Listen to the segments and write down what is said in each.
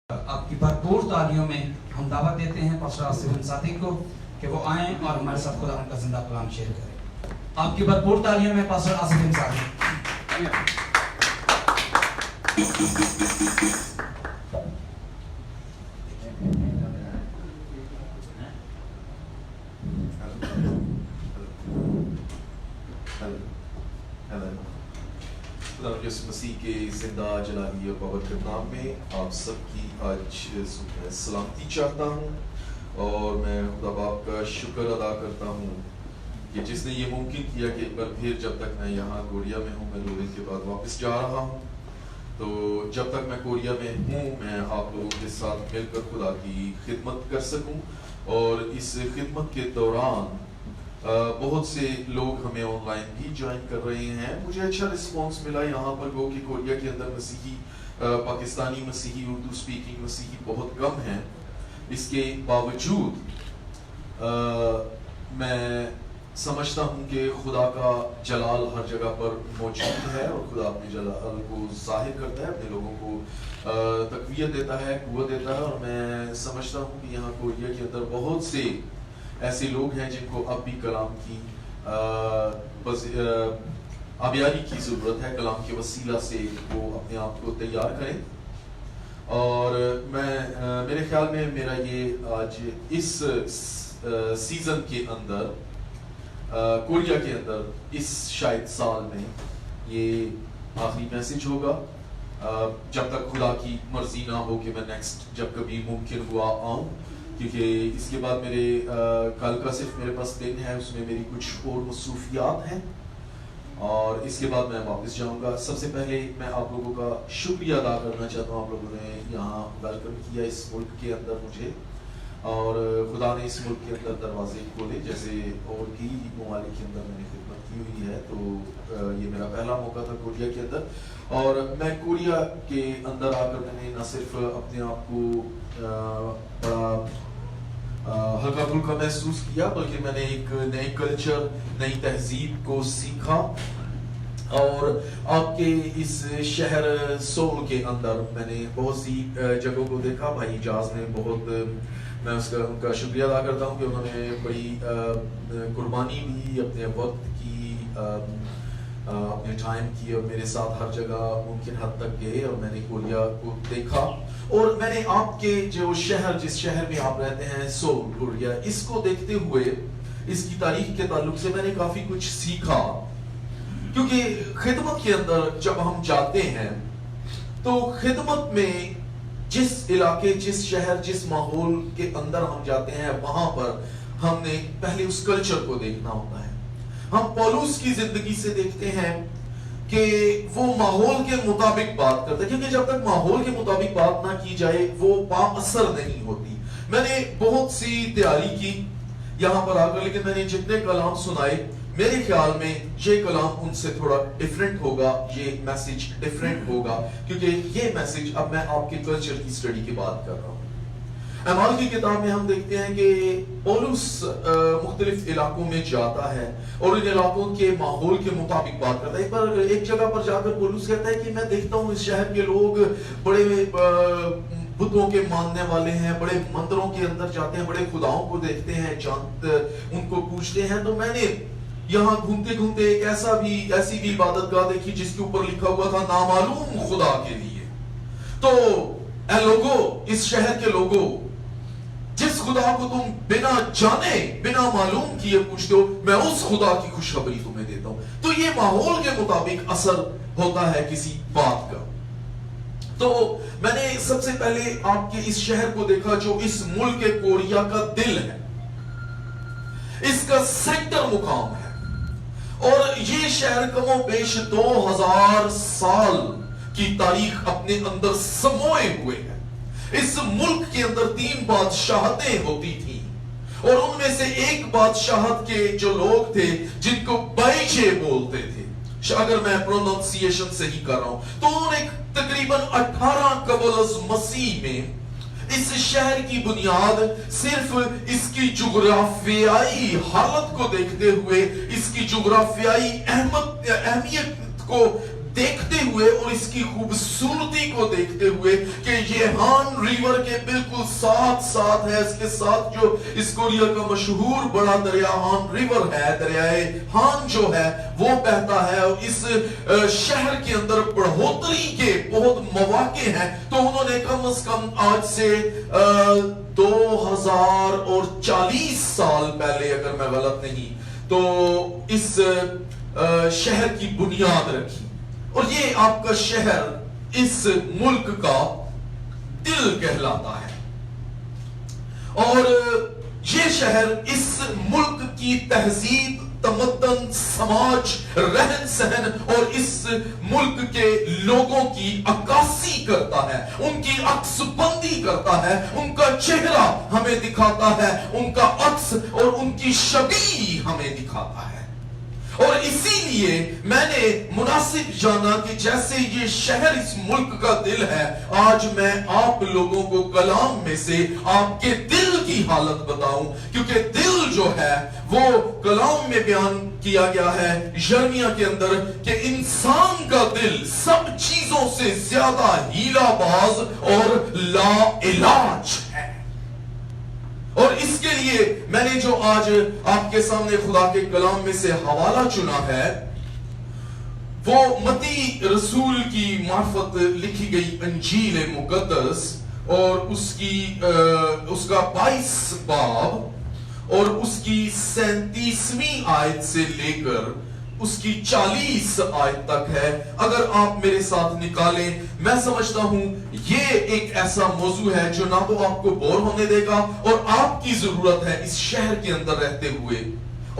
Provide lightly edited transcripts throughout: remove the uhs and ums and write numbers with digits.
آپ کی بھرپور تعلیموں میں ہم دعوت دیتے ہیں پاسٹر آصف ساتھی کو کہ وہ آئیں اور ہمارے ساتھ خدا کا زندہ کلام شیئر کریں. آپ کی بھرپور تعلیموں میں پاسٹر آصف ساتھی. یسوع مسیح کے زندہ جلالی اور بابرکت نام میں آپ سب کی آج سلامتی چاہتا ہوں، اور میں خدا باپ کا شکر ادا کرتا ہوں کہ جس نے یہ ممکن کیا کہ ایک بار پھر جب تک میں یہاں کوریا میں ہوں، میں 2 دن کے بعد واپس جا رہا ہوں، تو جب تک میں کوریا میں ہوں میں آپ لوگوں کے ساتھ مل کر خدا کی خدمت کر سکوں. اور اس خدمت کے دوران بہت سے لوگ ہمیں آن لائن بھی جوائن کر رہے ہیں. مجھے اچھا رسپانس ملا یہاں پر گو کہ کوریا کے اندر مسیحی پاکستانی مسیحی اردو سپیکنگ مسیحی بہت کم ہیں. اس کے باوجود میں سمجھتا ہوں کہ خدا کا جلال ہر جگہ پر موجود ہے، اور خدا اپنے جلال کو ظاہر کرتا ہے، اپنے لوگوں کو تقویت دیتا ہے، قوت دیتا ہے. اور میں سمجھتا ہوں کہ یہاں کوریا کے اندر بہت سے ایسے لوگ ہیں جن کو اب بھی کلام کی آبیاری کی ضرورت ہے. کلام کے وسیلہ سے وہ اپنے آپ کو تیار کریں. اور میرے خیال میں میرا یہ آج اس سیزن کے اندر کوریا کے اندر اس شاید سال میں یہ آخری میسج ہوگا، جب تک خدا کی مرضی نہ ہو کہ میں نیکسٹ جب کبھی ممکن ہوا آؤں، کیونکہ اس کے بعد میرے کل کا صرف میرے پاس دن ہے، اس میں میری کچھ اور مصروفیات ہیں، اور اس کے بعد میں واپس جاؤں گا. سب سے پہلے میں آپ لوگوں کا شکریہ ادا کرنا چاہتا ہوں. آپ لوگوں نے یہاں ویلکم کیا اس ملک کے اندر مجھے، اور خدا نے اس ملک کے اندر دروازے کھولے. جیسے اور بھی ممالک کے اندر میں نے خدمت کی ہوئی ہے، تو یہ میرا پہلا موقع تھا کوریا کے اندر. اور میں کوریا کے اندر آ کر میں نے نہ صرف اپنے آپ کو بڑا ہلکا پھلکا محسوس کیا، بلکہ میں نے ایک نئے کلچر، نئی تہذیب کو سیکھا. اور آپ کے اس شہر سول کے اندر میں نے بہت سی جگہوں کو دیکھا. بھائی جاز نے بہت، میں ان کا شکریہ ادا کرتا ہوں کہ انہوں نے بڑی قربانی دی، اپنے وقت کی، اپنے ٹائم کی، اور میرے ساتھ ہر جگہ ممکن حد تک گئے، اور میں نے کوریا کو دیکھا. اور میں نے آپ کے جو شہر، جس شہر میں آپ رہتے ہیں سول کوریا، اس کو دیکھتے ہوئے اس کی تاریخ کے تعلق سے میں نے کافی کچھ سیکھا. کیونکہ خدمت کے اندر جب ہم جاتے ہیں تو خدمت میں جس علاقے، جس شہر، جس ماحول کے اندر ہم جاتے ہیں، وہاں پر ہم نے پہلے اس کلچر کو دیکھنا ہوتا ہے. ہم پولس کی زندگی سے دیکھتے ہیں کہ وہ ماحول کے مطابق بات کرتا ہے، کیونکہ جب تک ماحول کے مطابق بات نہ کی جائے وہ با اثر نہیں ہوتی. میں نے بہت سی تیاری کی یہاں پر آ کر، لیکن میں نے جتنے کلام سنائے میرے خیال میں یہ کلام ان سے تھوڑا ڈیفرنٹ ہوگا، یہ میسج ڈیفرنٹ ہوگا، کیونکہ یہ میسج اب میں آپ کے کلچر کی سٹڈی کی بات کر رہا ہوں. اعمال کی کتاب میں ہم دیکھتے ہیں کہ پولس مختلف علاقوں میں جاتا ہے اور ان علاقوں کے ماحول کے مطابق بات کرتا ہے. ایک بار ایک جگہ پر جا کر پولس کہتا ہے کہ میں دیکھتا ہوں اس شہر کے لوگ بڑے بتوں کے ماننے والے ہیں، بڑے مندروں کے اندر جاتے ہیں، بڑے خداؤں کو دیکھتے ہیں، ان کو پوچھتے ہیں. تو میں نے یہاں گھومتے گھومتے ایک ایسی بھی عبادت گاہ دیکھی جس کے اوپر لکھا ہوا تھا نامعلوم خدا کے لیے. تو اے لوگو، اس شہر کے لوگو، جس خدا کو تم بنا جانے، بنا معلوم کیے پوچھتے ہو، میں اس خدا کی خوشخبری تمہیں دیتا ہوں. تو یہ ماحول کے مطابق اثر ہوتا ہے کسی بات کا. تو میں نے سب سے پہلے آپ کے اس شہر کو دیکھا جو اس ملک کوریا کا دل ہے، اس کا سینٹر مقام ہے. اور یہ شہر کم و بیش 2000 سال کی تاریخ اپنے اندر سموئے ہوئے ہے. اس ملک کے اندر 3 بادشاہتیں ہوتی تھیں، اور ان میں سے ایک بادشاہت کے جو لوگ تھے جن کو بائچے بولتے تھے، اگر میں پروننسیشن صحیح کر رہا ہوں، تو انہوں نے تقریباً 18 قبل از مسیح میں اس شہر کی بنیاد صرف اس کی جغرافیائی حالت کو دیکھتے ہوئے، اس کی جغرافیائی اہمیت کو देखते हुए और इसकी खूबसूरती को देखते हुए कि ये हान रिवर के बिल्कुल साथ साथ है, इसके साथ जो इस कोरिया का मशहूर बड़ा दरिया हान रिवर है, दरियाए हान जो है वो बहता है, और इस शहर के अंदर बढ़ोतरी के बहुत मौके हैं। तो उन्होंने कम से कम आज से 2040 साल पहले, अगर मैं गलत नहीं, तो इस शहर की बुनियाद रखी। और ये आपका शहर इस मुल्क का दिल कहलाता है, और ये शहर इस मुल्क की तहजीब, तमद्दन, समाज, रहन सहन और इस मुल्क के लोगों की अक्कासी करता है, उनकी अक्सबंदी करता है, उनका चेहरा हमें दिखाता है, उनका अक्स और उनकी छवि हमें दिखाता है। और इसीलिए मैंने मुनासिब जाना कि जैसे ये शहर इस मुल्क का दिल है, आज मैं आप लोगों को कलाम में से आपके दिल की हालत बताऊं, क्योंकि दिल जो है वो कलाम में बयान किया गया है यिर्मयाह के अंदर कि इंसान का दिल सब चीजों से ज्यादा हीलाबाज और लाइलाज है। और इसके लिए मैंने जो आज आपके सामने खुदा के कलाम में से हवाला चुना है, वो मत्ती रसूल की मार्फत लिखी गई अंजील मुकद्दस और उसका 22 बाब और उसकी 37वीं आयत से लेकर उसकी 40 आयत तक है। अगर आप मेरे साथ निकालें, मैं समझता हूं ये एक ऐसा मौजू है जो ना तो आपको बोर होने देगा, और आपकी जरूरत है इस शहर के अंदर रहते हुए,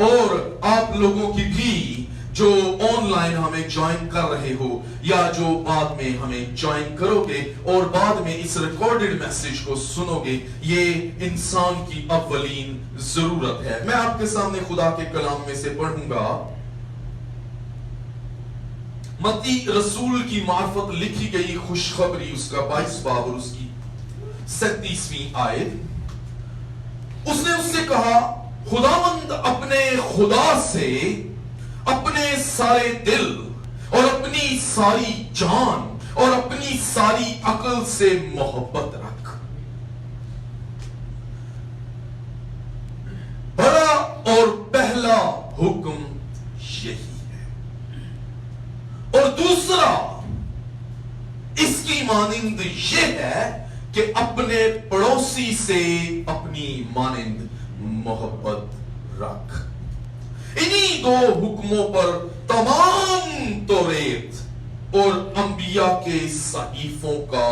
और आप लोगों की भी जो ऑनलाइन हमें ज्वाइन कर रहे हो या जो बाद में हमें ज्वाइन करोगे और बाद में इस रिकॉर्डेड मैसेज को सुनोगे, ये इंसान की अव्वलीन जरूरत है। मैं आपके सामने खुदा के कलाम में से पढ़ूंगा मत्ती रसूल की मार्फत लिखी गई खुशखबरी, उसका 22 बाब और उसकी 37वीं आयत। उसने उससे कहा, खुदावंद अपने खुदा से अपने सारे दिल और अपनी सारी जान और अपनी सारी अकल से मोहब्बत रख। बड़ा और पहला हुक्म यही, और दूसरा इसकी मानिंद यह है कि अपने पड़ोसी से अपनी मानिंद मोहब्बत रख। इन्हीं दो हुक्मों पर तमाम तौरेत और अंबिया के सहीफों का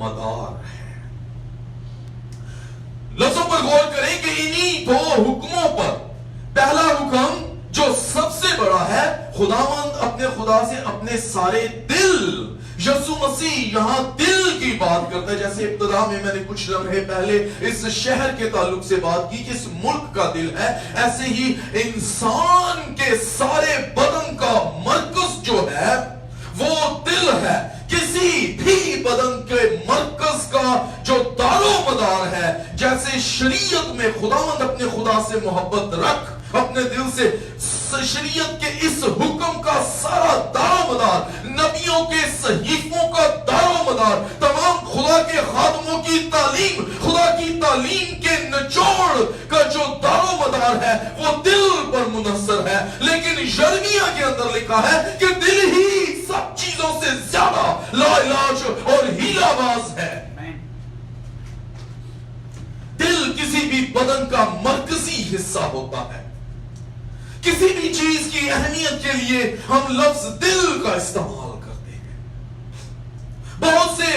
मदार है। लफ्जों पर गौर करें कि इन्हीं दो हुक्मों पर पहला हुक्म जो सबसे बड़ा है, खुदावंद अपने खुदा से अपने सारे दिल, यीशु मसीह यहां दिल की बात करता है। जैसे इब्तिदा में मैंने कुछ लम्हे पहले इस शहर के ताल्लुक से बात की कि इस मुल्क का दिल है, ऐसे ही इंसान के सारे बदन का मरकज जो है वो दिल है। किसी भी बदन के मरकज का जो दारोमदार है, जैसे शरीयत में खुदावंद अपने खुदा से मोहब्बत रख अपने दिल से, शरीयत के इस हुक्म का सारा दारोमदार, नबियों के सहीफों का दारोमदार, तमाम खुदा के खादमों की तालीम, खुदा की तालीम के निचोड़ का जो दारोमदार है वो दिल पर मुनहसर है। लेकिन यिर्मयाह के अंदर लिखा है कि दिल ही सब चीजों से ज्यादा लाइलाज और हीलाबाज है। दिल किसी भी बदन का मरकजी हिस्सा होता है। किसी भी चीज की अहमियत के लिए हम लफ्ज दिल का इस्तेमाल करते हैं। बहुत से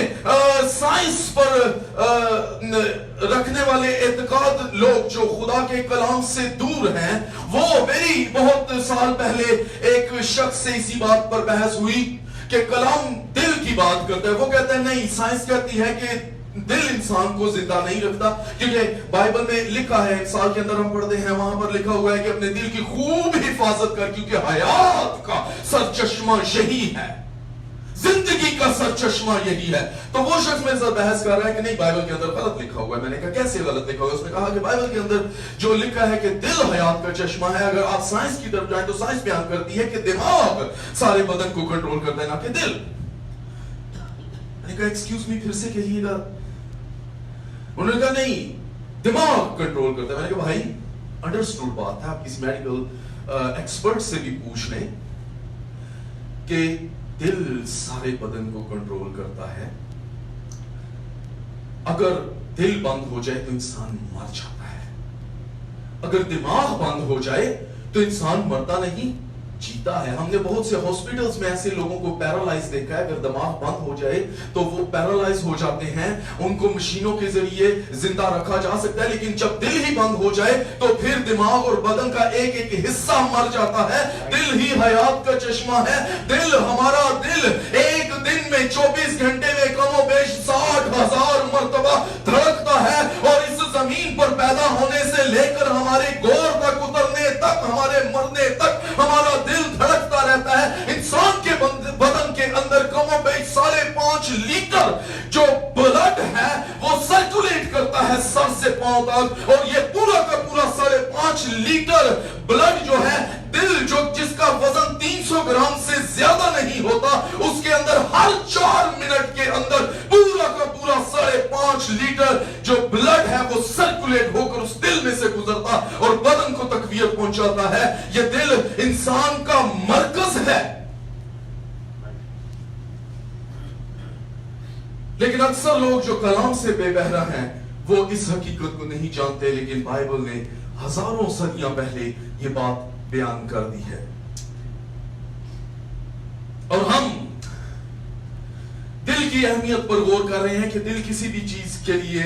साइंस पर रखने वाले एतकाद लोग जो खुदा के कलाम से दूर हैं, वो मेरी बहुत साल पहले एक शख्स से इसी बात पर बहस हुई कि कलाम दिल की बात करता है। वो कहते हैं नहीं, साइंस कहती है कि दिल इंसान को जिंदा नहीं रखता, क्योंकि बाइबल में लिखा है, इंसान के अंदर हम पढ़ते हैं, वहां पर लिखा हुआ है कि अपने दिल की खूब हिफाजत कर, क्योंकि हयात का सरचश्मा यही है। जिंदगी का सर चश्मा यही है। तो वो शख्स मेरे साथ बहस कर रहा है कि नहीं बाइबल के अंदर गलत लिखा हुआ है। मैंने कहा कैसे गलत लिखा हुआ है? उसने कहा कि बाइबल के अंदर जो लिखा है कि दिल हयात का चश्मा है। अगर आप साइंस की तरफ जाएं तो साइंस बयान करती है कि दिमाग सारे बदन को कंट्रोल करता है, ना कि दिल। मैंने कहा एक्सक्यूज मी, फिर से कहिएगा। उन्होंने कहा नहीं, दिमाग कंट्रोल करता है। मैंने कहा भाई अंडरस्टूड बात है, आप किसी मेडिकल एक्सपर्ट से भी पूछ लें कि दिल सारे बदन को कंट्रोल करता है। अगर दिल बंद हो जाए तो इंसान मर जाता है, अगर दिमाग बंद हो जाए तो इंसान मरता नहीं, जीता है। हमने बहुत से हॉस्पिटल्स में ऐसे लोगों को पैरालाइज देखा है। अगर दिमाग बंद हो जाए तो वो पैरालाइज हो जाते हैं, उनको मशीनों के जरिए जिंदा रखा जा सकता है। लेकिन जब दिल ही बंद हो जाए तो फिर दिमाग और बदन का एक एक हिस्सा मर जाता है। दिल ही हयात का चश्मा है। दिल, हमारा दिल एक दिन में 24 घंटे में कमोबेश 60,000 मर्तबा धड़कता है। और इस जमीन पर पैदा होने से लेकर हमारे गोर तक उतरने तक, हमारे मरने तक हमारा दिल धड़कता रहता है। इंसान के बदन के अंदर कमोबेश 5.5 लीटर जो ब्लड है वो सर्कुलेट करता है सर से पांव तक। और ये पूरा का पूरा 5.5 लीटर ब्लड जो है, दिल जो जिसका वजन 300 ग्राम से ज्यादा नहीं होता, उसके अंदर हर 4 मिनट के अंदर पूरा का पूरा 5.5 लीटर जो ब्लड है वो सर्कुलेट होकर उस दिल में से गुजरता और बदन को तकवीयत पहुंचाता है। ये दिल इंसान का मरकज है। लेकिन अक्सर लोग जो कलाम से बेबहरा हैं वो इस हकीकत को नहीं जानते। लेकिन बाइबल ने हजारों सदियां पहले ये बात बयान कर दी है। और हम दिल की अहमियत पर गौर कर रहे हैं कि दिल किसी भी चीज के लिए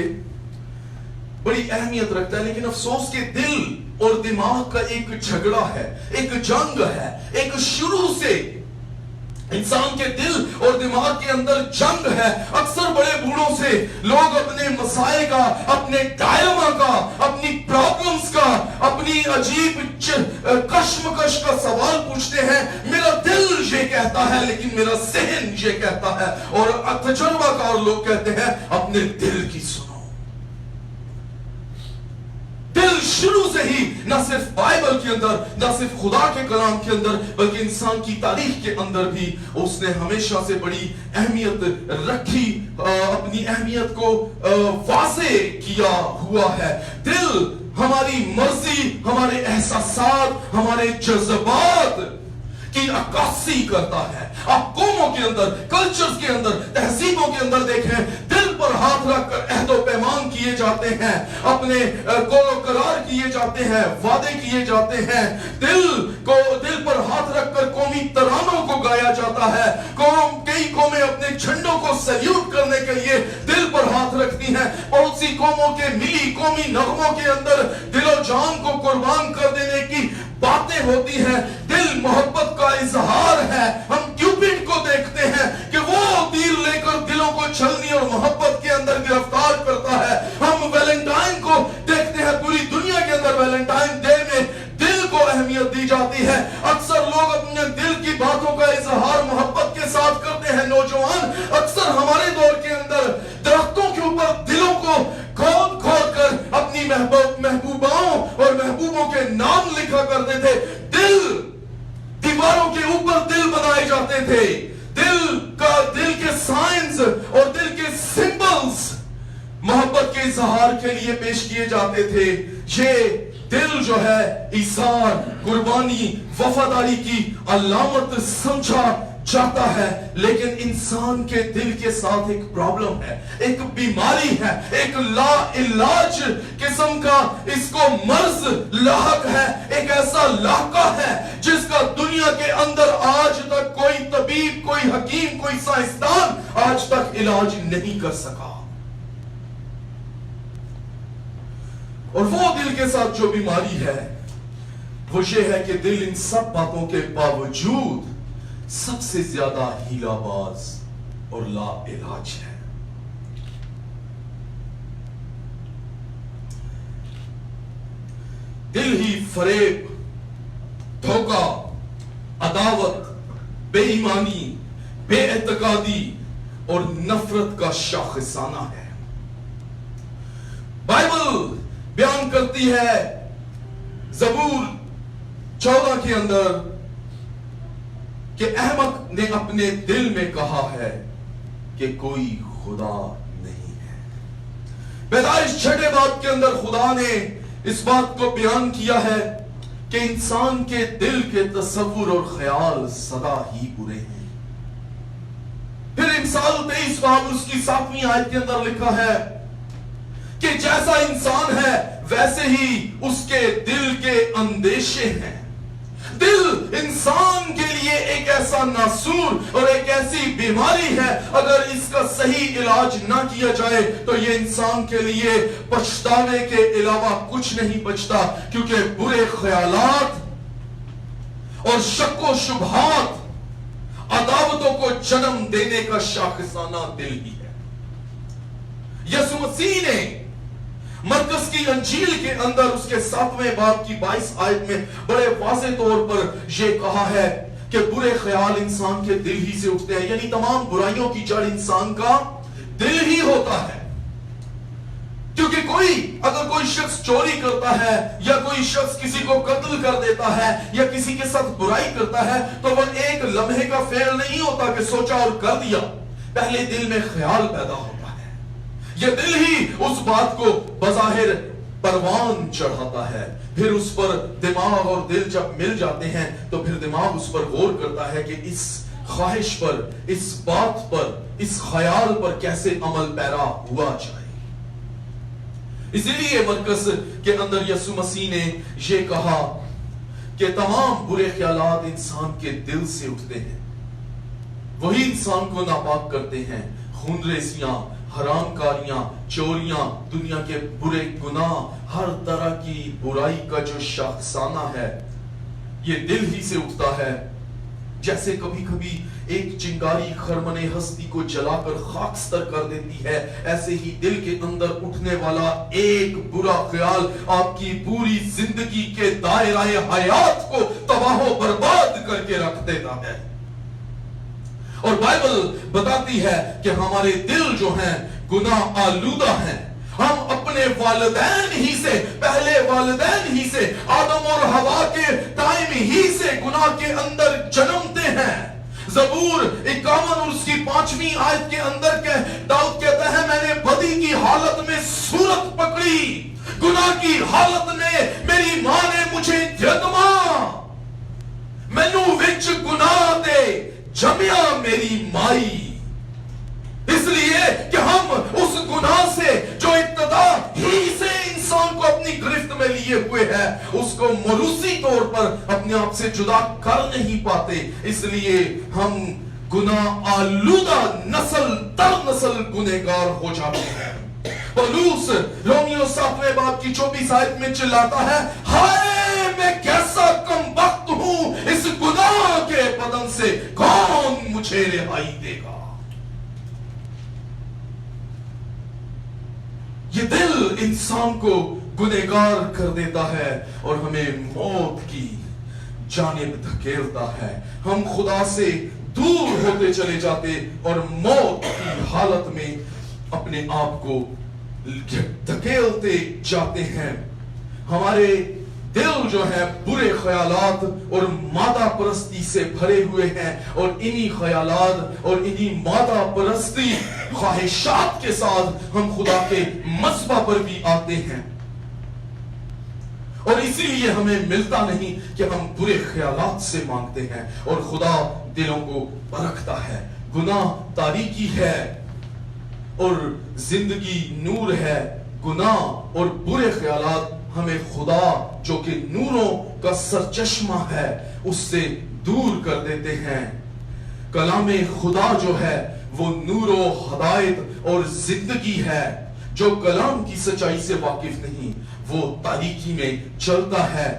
बड़ी अहमियत रखता है। लेकिन अफसोस के दिल और दिमाग का एक झगड़ा है, एक जंग है। एक शुरू से इंसान के दिल और दिमाग के अंदर जंग है। अक्सर बड़े बूढ़ों से लोग अपने मसाइल का, अपने डायलमा का, अपनी प्रॉब्लम्स का, अपनी अजीब कश्मकश का सवाल पूछते हैं। मेरा दिल ये कहता है लेकिन मेरा ज़हन ये कहता है। और तजुर्बाकार लोग कहते हैं अपने दिल की सुनो। दिल शुरू से ही न सिर्फ बाइबल के अंदर, न सिर्फ खुदा के कलाम के अंदर, बल्कि इंसान की तारीख के अंदर भी उसने हमेशा से बड़ी अहमियत रखी, अपनी अहमियत को वाज़े किया हुआ है। दिल हमारी मर्जी, हमारे एहसासात, हमारे जज्बात की अक्कासी करता है। आप कौमों के अंदर, कल्चर्स के अंदर, तहजीबों के अंदर देखें, दिल पर हाथ रखकर अहदो पैमान किए जाते हैं, अपने कौलो करार किए जाते हैं, वादे किए जाते हैं। दिल पर हाथ रखकर कौमी तरानों को गाया जाता है। कई कौमें अपने झंडों को सैल्यूट करने के लिए दिल पर हाथ रखती हैं। बहुत सी कौमों के मिली कौमी नगमों के अंदर दिलो जान को कुर्बान कर देने की बातें होती हैं। दिल मोहब्बत का इजहार है। हम क्यूपिड को देखते हैं कि वो तीर लेकर दिलों को छलनी और मोहब्बत के अंदर गिरफ्तार करता है। हम वैलेंटाइन को देखते हैं, पूरी दुनिया के अंदर वैलेंटाइन डे में दिल को अहमियत दी जाती है। अक्सर लोग अपने दिल की बातों का इजहार मोहब्बत के साथ करते हैं। नौजवान अक्सर हमारे दौर के अंदर दरख्तों के ऊपर दिलों को खोद खोद कर अपनी महबूबाओं और महबूबों के नाम लिखा करते थे। दीवारों के ऊपर दिल बनाए जाते थे। दिल के साइंस और दिल के सिंबल्स मोहब्बत के इजहार के लिए पेश किए जाते थे। ये दिल जो है ईसार, कुर्बानी, वफादारी की अलामत समझा जाता है। लेकिन इंसान के दिल के साथ एक प्रॉब्लम है, एक बीमारी है, एक लाइलाज किस्म का इसको मर्ज लाहक है। एक ऐसा लाका है जिसका दुनिया के अंदर आज तक कोई तबीब, कोई हकीम, कोई साइंसदान आज तक इलाज नहीं कर सका। और वो दिल के साथ जो बीमारी है वो ये है कि दिल इन सब बातों के बावजूद सबसे ज्यादा हीलाबाज और लाइलाज है। दिल ही फरेब, धोखा, अदावत, बेईमानी, बेएतकादी और नफरत का शाखसाना है। बाइबल बयान करती है ज़बूर 14 के अंदर कि अहमक ने अपने दिल में कहा है कि कोई खुदा नहीं है। पैदाइश 6 बाब के अंदर खुदा ने इस बात को बयान किया है कि इंसान के दिल के तसव्वुर और ख्याल सदा ही बुरे हैं। फिर इंसान 23 बाब उसकी 7वीं आयत के अंदर लिखा है कि जैसा इंसान है वैसे ही उसके दिल के अंदेशे हैं। दिल इंसान के लिए एक ऐसा नासूर और एक ऐसी बीमारी है, अगर इसका सही इलाज ना किया जाए तो ये इंसान के लिए पछतावे के अलावा कुछ नहीं बचता, क्योंकि बुरे ख्यालात और शक्को शुबहात अदावतों को जन्म देने का शाखसाना दिल ही है। यसु मसीह ने मरकस की अंजील के अंदर उसके 7वें बाब की 22 आयत में बड़े वाज़ेह तौर पर यह कहा है कि बुरे ख्याल इंसान के दिल ही से उठते हैं, यानी तमाम बुराइयों की जड़ इंसान का दिल ही होता है। क्योंकि अगर कोई शख्स चोरी करता है या कोई शख्स किसी को कत्ल कर देता है या किसी के साथ बुराई करता है तो वह एक लम्हे का फेल नहीं होता कि सोचा और कर दिया, पहले दिल में ख्याल पैदा होता है। यह दिल ही उस बात को बज़ाहिर परवान चढ़ाता है, फिर उस पर दिमाग और दिल जब मिल जाते हैं तो फिर दिमाग उस पर गौर करता है कि इस ख्वाहिश पर, इस बात पर, इस ख्याल पर कैसे अमल पैरा हुआ जाए। इसीलिए मरकस के अंदर यसु मसीह ने यह कहा कि तमाम बुरे ख्यालात इंसान के दिल से उठते हैं, वही इंसान को नापाक करते हैं। खूनरेज़ियां, हरामकारियां, चोरियां, दुनिया के बुरे गुनाह, हर तरह की बुराई का जो शाखसाना है ये दिल ही से उठता है। जैसे कभी कभी एक चिंगारी खरमने हस्ती को जलाकर खाकस्तर कर देती है, ऐसे ही दिल के अंदर उठने वाला एक बुरा ख्याल आपकी पूरी जिंदगी के दायराए हयात को तबाह बर्बाद करके रख देता है। और बाइबल बताती है कि हमारे दिल जो हैं गुनाह आलूदा हैं। हम अपने वालिदैन ही से, पहले वालिदैन ही से, आदम और हवा के टाइम ही से गुनाह के अंदर जन्मते हैं। ज़बूर 51 और उसकी 5वीं आयत के अंदर के दाऊद कहता है, मैंने बदी की हालत में सूरत पकड़ी, गुनाह की हालत में मेरी मां ने मुझे जन्मा, मैनू विच गुनाह दे जमिया मेरी माई। इसलिए कि हम उस गुनाह से जो इब्तिदा ही से इंसान को अपनी गिरफ्त में लिए हुए है, उसको मरूसी तौर पर अपने आप से जुदा कर नहीं पाते। इसलिए हम गुनाह आलूदा नस्ल दर नस्ल गुनहगार हो जाते हैं। पौलुस रोमियो 7वें बाब की 24 आयत में चिल्लाता है, हाय मैं कैसा कमबख्त हूं, इस गुनाह के बदन से कौन मुझे रिहाई देगा। ये दिल इंसान को गुनहगार कर देता है और हमें मौत की जानिब धकेलता है। हम खुदा से दूर होते चले जाते और मौत की हालत में अपने आप को धकेलते जाते हैं। हमारे दिल जो है बुरे ख्यालात और मादा परस्ती से भरे हुए हैं, और इन्हीं ख्यालात और इन्हीं मादा परस्ती ख्वाहिशात के साथ हम खुदा के मस्बा पर भी आते हैं। और इसीलिए हमें मिलता नहीं कि हम बुरे ख्यालात से मांगते हैं, और खुदा दिलों को परखता है। गुनाह तारीकी है और जिंदगी नूर है। गुनाह और बुरे ख्यालात हमें खुदा जो कि नूरों का सरचश्मा है उससे दूर कर देते हैं। कलामे खुदा जो है वो नूरो हदायत और जिंदगी है। जो कलाम की सच्चाई से वाकिफ नहीं वो तारीकी में चलता है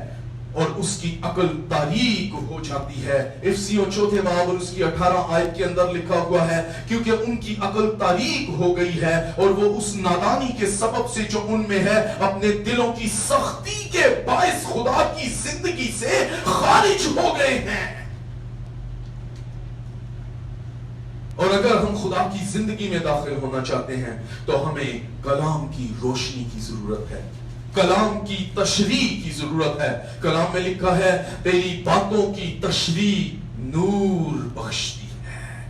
और उसकी अकल तारीक हो जाती है। इफसियों 4 बाब और उसकी 18 आयत के अंदर लिखा हुआ है, क्योंकि उनकी अकल तारीक हो गई है और वो उस नादानी के सबब से जो उनमें है अपने दिलों की सख्ती के बाइस खुदा की जिंदगी से खारिज हो गए हैं। اور اگر ہم خدا کی زندگی میں داخل ہونا چاہتے ہیں تو ہمیں کلام کی روشنی کی ضرورت ہے، کلام کی تشریح کی ضرورت ہے۔ کلام میں لکھا ہے تیری باتوں کی تشریح نور بخشتی ہے،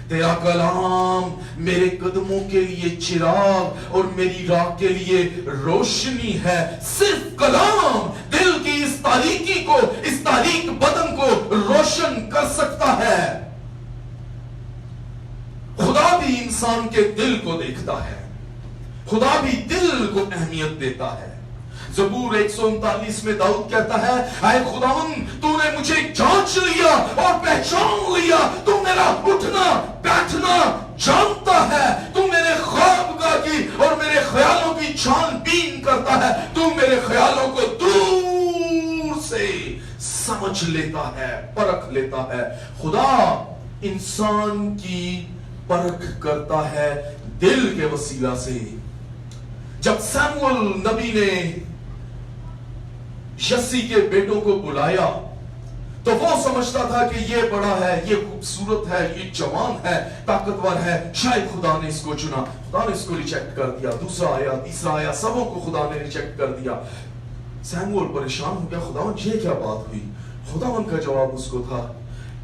تیرا کلام میرے قدموں کے لیے چراغ اور میری راہ کے لیے روشنی ہے۔ صرف کلام دل کی اس تاریکی کو، اس تاریک بدن کو روشن کر سکتا ہے۔ خدا بھی انسان کے دل کو دیکھتا ہے، خدا بھی دل کو اہمیت دیتا ہے۔ زبور 139 میں داؤد کہتا ہے اے خداوند تو نے مجھے جانچ لیا اور پہچان لیا، تو میرا اٹھنا بیٹھنا جانتا ہے، تو میرے خوابگاہ کی اور میرے خیالوں کی چھان بین کرتا ہے، تو میرے خیالوں کو دور سے سمجھ لیتا ہے، پرکھ لیتا ہے۔ خدا انسان کی پرکھ کرتا ہے دل کے وسیلہ سے۔ جب سیموئل نبی نے یسی کے بیٹوں کو بلایا تو وہ سمجھتا تھا کہ یہ بڑا ہے، یہ خوبصورت ہے، یہ جوان ہے، طاقتور ہے، شاید خدا نے اس کو چنا۔ خدا نے اس کو ریجیکٹ کر دیا، دوسرا آیا، تیسرا آیا، سبوں کو خدا نے ریجیکٹ کر دیا۔ سیموئل پریشان ہو گیا، خداوند یہ کیا بات ہوئی؟ خداوند کا جواب اس کو تھا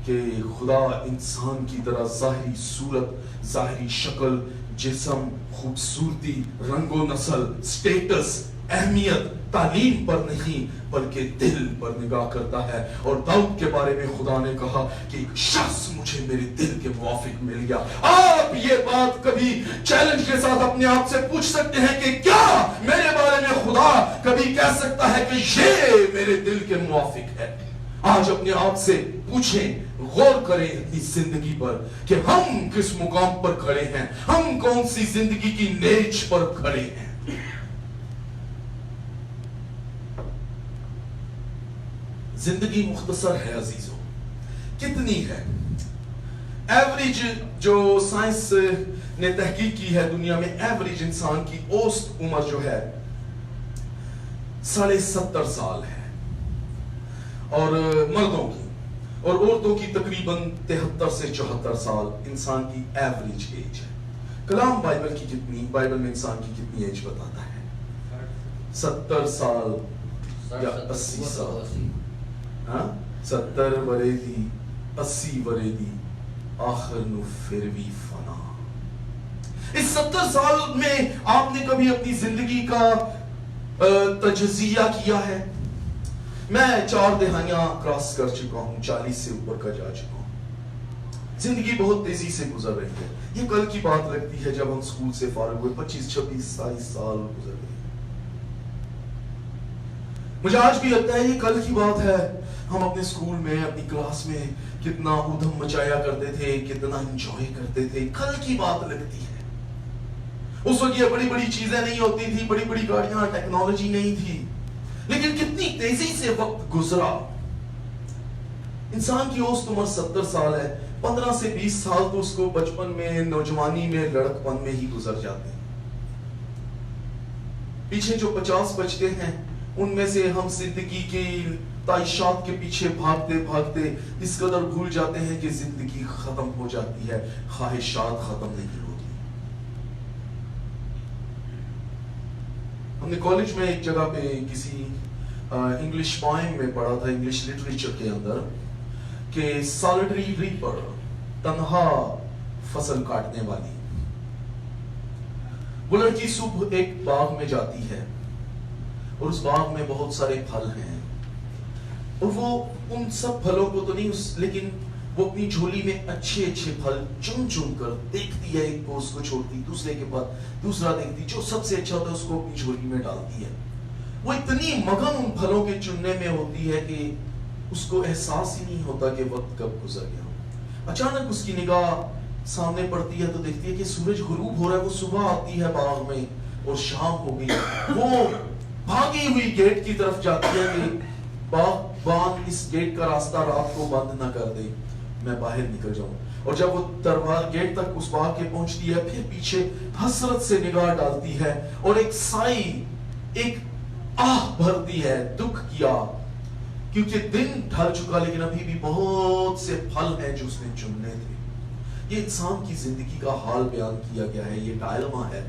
کہ خدا انسان کی طرح ظاہری صورت، ظاہری شکل، جسم، خوبصورتی، رنگ و نسل، سٹیٹس، اہمیت، تعلیم پر نہیں بلکہ دل پر نگاہ کرتا ہے۔ اور داؤد کے بارے میں خدا نے کہا کہ ایک شخص مجھے میرے دل کے موافق مل گیا۔ آپ یہ بات کبھی چیلنج کے ساتھ اپنے آپ سے پوچھ سکتے ہیں کہ کیا میرے بارے میں خدا کبھی کہہ سکتا ہے کہ یہ میرے دل کے موافق ہے؟ آج اپنے آپ سے پوچھیں، غور کریں اپنی زندگی پر کہ ہم کس مقام پر کھڑے ہیں، ہم کون سی زندگی کی نیچ پر کھڑے ہیں۔ زندگی مختصر ہے عزیزوں، کتنی ہے؟ ایوریج جو سائنس نے تحقیق کی ہے دنیا میں، ایوریج انسان کی اوسط عمر جو ہے 70.5 سال ہے، اور مردوں کی اور عورتوں کی تقریباً 73 سے 74 سال انسان کی ایوریج ایج ہے۔ کلام بائبل کی کتنی، بائبل میں انسان کی کتنی ایج بتاتا ہے؟ 70 سال یا 80 سال؟ 70 ورے دی 80 ورے دی آخر نو پھر بھی فنا۔ اس 70 سال میں آپ نے کبھی اپنی زندگی کا تجزیہ کیا ہے؟ میں 4 دہائیاں کراس کر چکا ہوں، 40 سے اوپر کا جا چکا ہوں۔ زندگی بہت تیزی سے گزر رہی ہے۔ یہ کل کی بات لگتی ہے جب ہم اسکول سے فارغ ہوئے، 25 26 27 سال گزر گئے۔ مجھے آج بھی لگتا ہے یہ کل کی بات ہے۔ ہم اپنے اسکول میں، اپنی کلاس میں کتنا ادھم مچایا کرتے تھے، کتنا انجوائے کرتے تھے، کل کی بات لگتی ہے۔ اس وقت یہ بڑی بڑی چیزیں نہیں ہوتی تھی، بڑی بڑی گاڑیاں، ٹیکنالوجی نہیں تھی، لیکن کتنی تیزی سے وقت گزرا۔ انسان کی اوسط عمر 70 سال ہے۔ 15 سے 20 سال تو اس کو بچپن میں، نوجوانی میں، لڑکپن میں ہی گزر جاتے ہیں۔ پیچھے جو 50 بچتے ہیں ان میں سے ہم زندگی کی تعیشات کے پیچھے بھاگتے بھاگتے اس قدر بھول جاتے ہیں کہ زندگی ختم ہو جاتی ہے، خواہشات ختم نہیں ہوتی۔ ہم نے کالج میں ایک جگہ پہ کسی انگلش پوائم میں پڑھا تھا، انگلش لٹریچر کے اندر، کہ سالٹری ریپر، تنہا فصل کاٹنے والی، وہ لڑکی صبح ایک باغ میں جاتی ہے اور اس باغ میں بہت سارے پھل ہیں، اور وہ ان سب پھلوں کو تو نہیں، لیکن وہ اپنی جھولی میں اچھے اچھے پھل چن چن کر دیکھتی ہے، ایک کو اس کو چھوڑتی، دوسرے کے بعد دوسرا دیکھتی، جو سب سے اچھا ہوتا ہے اس کو اپنی جھولی میں ڈالتی ہے۔ وہ اتنی مگن ان پھلوں کے چننے میں ہوتی ہے کہ اس کو احساس ہی نہیں ہوتا کہ وقت کب گزر گیا۔ اچانک اس کی نگاہ سامنے پڑتی ہے تو دیکھتی ہے کہ سورج غروب ہو رہا ہے، وہ صبح آتی ہے باغ میں اور شام ہو گئی۔ وہ بھاگی ہوئی گیٹ کی طرف جاتی ہے کہ باغبان اس گیٹ کا راستہ رات کو بند نہ کر دے، میں باہر نکل جاؤں۔ اور جب وہ گیٹ تک اس باغ کے پہنچتی ہے، پھر پیچھے حسرت سے نگاہ ڈالتی ہے اور ایک سائی، ایک آہ بھرتی ہے، دکھ کیا، کیونکہ دن ڈھل چکا لیکن ابھی بھی بہت سے پھل ہیں جو اس نے چننے تھے۔ یہ انسان کی زندگی کا حال بیان کیا گیا ہے، یہ ڈائلما ہے.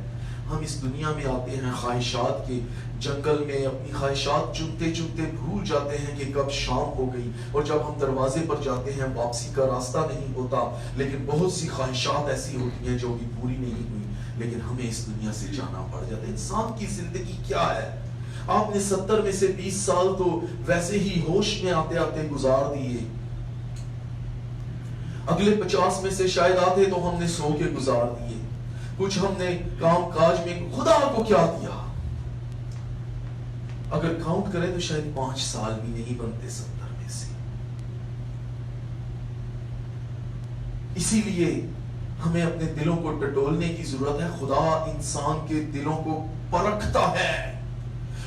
ہم اس دنیا میں آتے ہیں خواہشات کے جنگل میں، اپنی خواہشات چنتے چنتے بھول جاتے ہیں کہ کب شام ہو گئی، اور جب ہم دروازے پر جاتے ہیں واپسی کا راستہ نہیں ہوتا. لیکن بہت سی خواہشات ایسی ہوتی ہیں جو ابھی پوری نہیں ہوئی، لیکن ہمیں اس دنیا سے جانا پڑ جاتا ہے. انسان کی زندگی کیا ہے؟ آپ نے 70 میں سے 20 سال تو ویسے ہی ہوش میں آتے آتے گزار دیے. اگلے 50 میں سے شاید آتے تو ہم نے سو کے گزار دیے. کچھ ہم نے کام کاج میں خدا کو کیا دیا؟ اگر کاؤنٹ کریں تو شاید 5 سال بھی نہیں بنتے 70 میں سے. اسی لیے ہمیں اپنے دلوں کو ٹٹولنے کی ضرورت ہے. خدا انسان کے دلوں کو پرکھتا ہے.